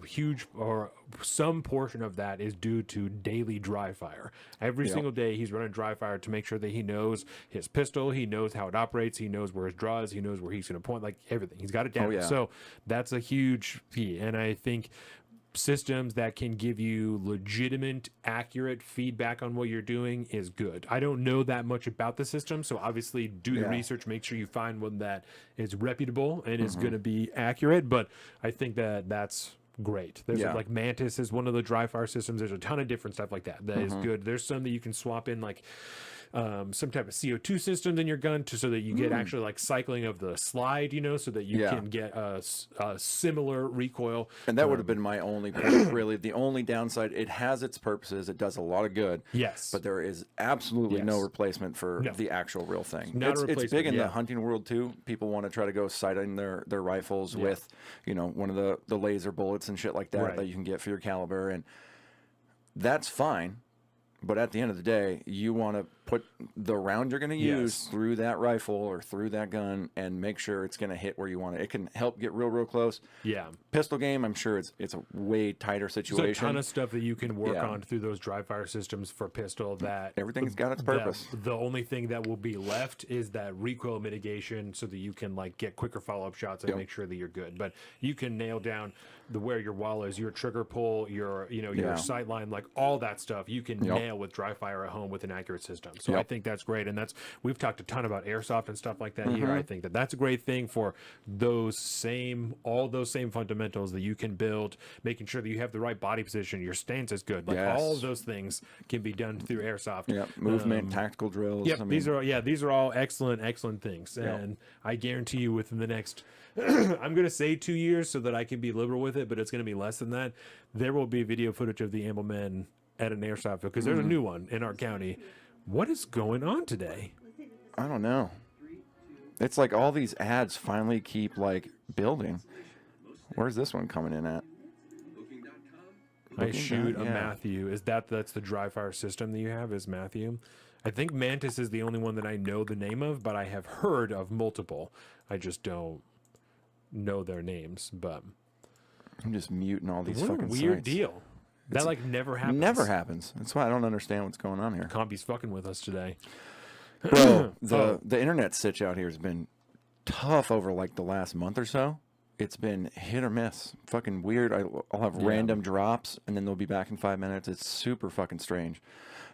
huge, or some portion of that is due to daily dry fire. Every single day he's running dry fire to make sure that he knows his pistol, he knows how it operates, he knows where his draw is, he knows where he's going to point, like everything. He's got it down. So that's a huge key. And I think systems that can give you legitimate, accurate feedback on what you're doing is good. I don't know that much about the system, so obviously do the research, make sure you find one that is reputable and is going to be accurate, but I think that that's great. There's like Mantis is one of the dry fire systems. There's a ton of different stuff like that is good. There's some that you can swap in like some type of CO2 systems in your gun so that you get actually like cycling of the slide, you know, so that you can get a similar recoil. And that would have been my only point, really. The only downside, it has its purposes. It does a lot of good. Yes. But there is absolutely no replacement for the actual real thing. It's big in the hunting world, too. People want to try to go sighting their rifles with, you know, one of the laser bullets and shit like that that you can get for your caliber. And that's fine. But at the end of the day, you want to put the round you're going to use through that rifle or through that gun and make sure it's going to hit where you want it. It can help get real close. Yeah. Pistol game, I'm sure it's a way tighter situation. There's a ton of stuff that you can work on through those dry fire systems for pistol that... Everything's got its purpose. The only thing that will be left is that recoil mitigation so that you can like get quicker follow-up shots and make sure that you're good. But you can nail down where your wall is, your trigger pull, your your sight line, like all that stuff you can nail with dry fire at home with an accurate system. So I think that's great, and we've talked a ton about airsoft and stuff like that here. I think that's a great thing for all those same fundamentals that you can build, making sure that you have the right body position, your stance is good, like all of those things can be done through airsoft. Movement, tactical drills. These are all excellent things, and I guarantee you within the next I'm going to say 2 years so that I can be liberal with it, but it's going to be less than that. There will be video footage of the Amblemen at an airsoft field because there's a new one in our county. What is going on today? I don't know. It's like all these ads finally keep like building. Where's this one coming in at? I shoot a Matthew. That's the dry fire system that you have is Matthew? I think Mantis is the only one that I know the name of, but I have heard of multiple. I just don't know their names, but I'm just muting all these what fucking a weird sites. Deal. That like never happens. Never happens. That's why I don't understand what's going on here. Compy's fucking with us today. Bro, the internet sitch out here has been tough over like the last month or so. It's been hit or miss. Fucking weird. I'll have random drops and then they'll be back in 5 minutes. It's super fucking strange.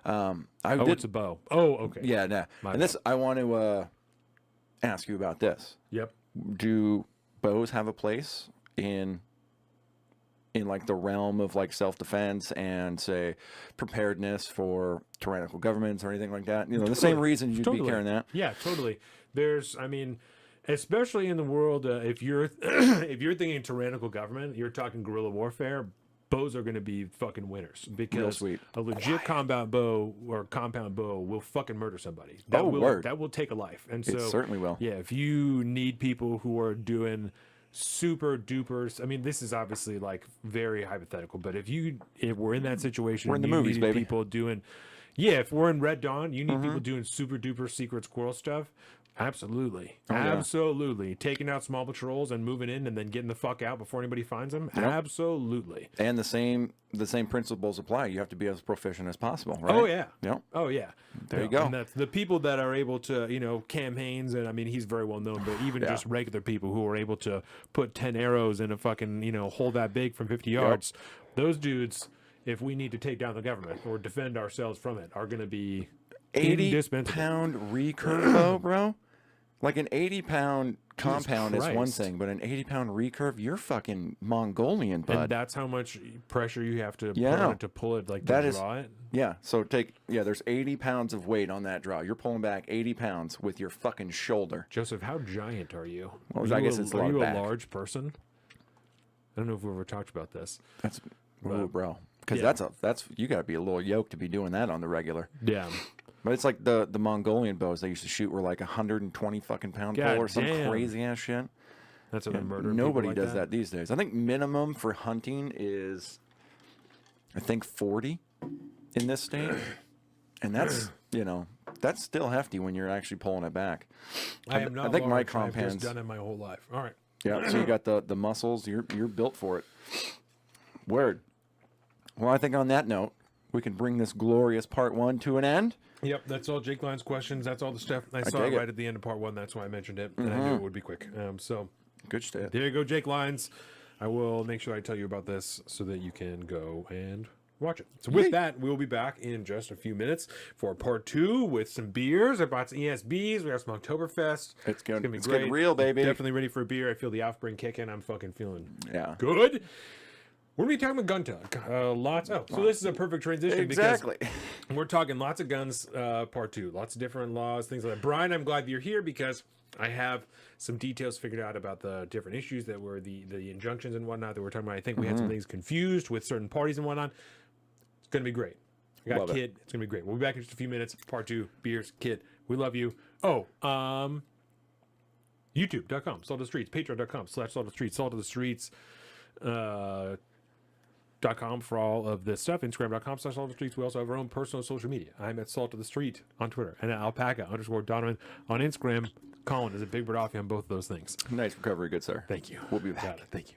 It's a bow. Oh, okay. Yeah, nah. And this, I want to ask you about this. Yep. Do bows have a place in like the realm of like self-defense and say preparedness for tyrannical governments or anything like that? You know, the same reason you'd be carrying that. Yeah, totally. Especially in the world, if you're if you're thinking tyrannical government, you're talking guerrilla warfare. Bows are going to be fucking winners because a legit compound bow will fucking murder somebody. That will take a life, and so it certainly will. Yeah, if you need people who are doing super dupers, I mean, this is obviously like very hypothetical, but if we're in that situation, we're in the movies, baby. People doing, if we're in Red Dawn, you need people doing super duper secret squirrel stuff. Absolutely. Absolutely. Taking out small patrols and moving in and then getting the fuck out before anybody finds them. Yep. Absolutely. And the same principles apply. You have to be as proficient as possible, right? Oh, yeah. Yep. Oh, yeah. There you go. And that's the people that are able to, Cam Haynes, and I mean, he's very well known, but even just regular people who are able to put 10 arrows in a fucking, hole that big from 50 yards, those dudes, if we need to take down the government or defend ourselves from it, are going to be 80-pound recurve bow, bro? Like an 80-pound compound is one Christ. thing, but an 80-pound recurve, you're fucking Mongolian, bud. And that's how much pressure you have to put Yeah. on it to pull it, like That to is- draw it. Yeah, so there's 80 pounds of weight on that draw. You're pulling back 80 pounds with your fucking shoulder. Joseph, how giant are you? Well, Are I you guess it's a lot Are of you back. a large person? I don't know if we ever talked about this. That's, Wow. ooh, bro. Because Yeah. that's you got to be a little yoked to be doing that on the regular. Yeah. But it's like the Mongolian bows they used to shoot were like 120 fucking pound God pull or some damn. crazy ass shit. That's what they're And murdering. nobody people does like that these days. I think minimum for hunting is, I think 40 in this state, and that's that's still hefty when you're actually pulling it back. I am not. I think my large. I've compounds. just done it my whole life. All right. Yeah, so you got the muscles. You're built for it. Word. Well, I think on that note, we can bring this glorious part 1 to an end. Yep, that's all Jake Lyons questions. That's all the stuff. I saw dig it it. right at the end of part 1. That's why I mentioned it, and I knew it would be quick. So Good shit. there you go, Jake Lyons. I will make sure I tell you about this so that you can go and watch it. So with that, we'll be back in just a few minutes for part 2 with some beers. I brought some ESBs. We got some Oktoberfest. It's gonna be it's great. getting real, baby. Definitely ready for a beer. I feel the Aufbring kicking. I'm fucking feeling Yeah. good. We're going to be talking about gun talk. Lots. Oh, so this is a perfect transition Exactly. because we're talking lots of guns, part 2. Lots of different laws, things like that. Brian, I'm glad you're here because I have some details figured out about the different issues that were the injunctions and whatnot that we're talking about. I think we had some things confused with certain parties and whatnot. It's going to be great. I got Love it. Kid. It's going to be great. We'll be back in just a few minutes. Part 2, beers, Kid. We love you. Oh, YouTube.com, Salt of the Streets, Patreon.com/Salt of the Streets, Salt of the Streets, .com for all of this stuff. Instagram.com/Salt of the Streets. We also have our own personal social media. I'm at Salt of the Street on Twitter and at Alpaca_Donovan on Instagram. Colin is a Big Bird Offie on both of those things. Nice recovery, good sir. Thank you. We'll be back. Got it. Thank you.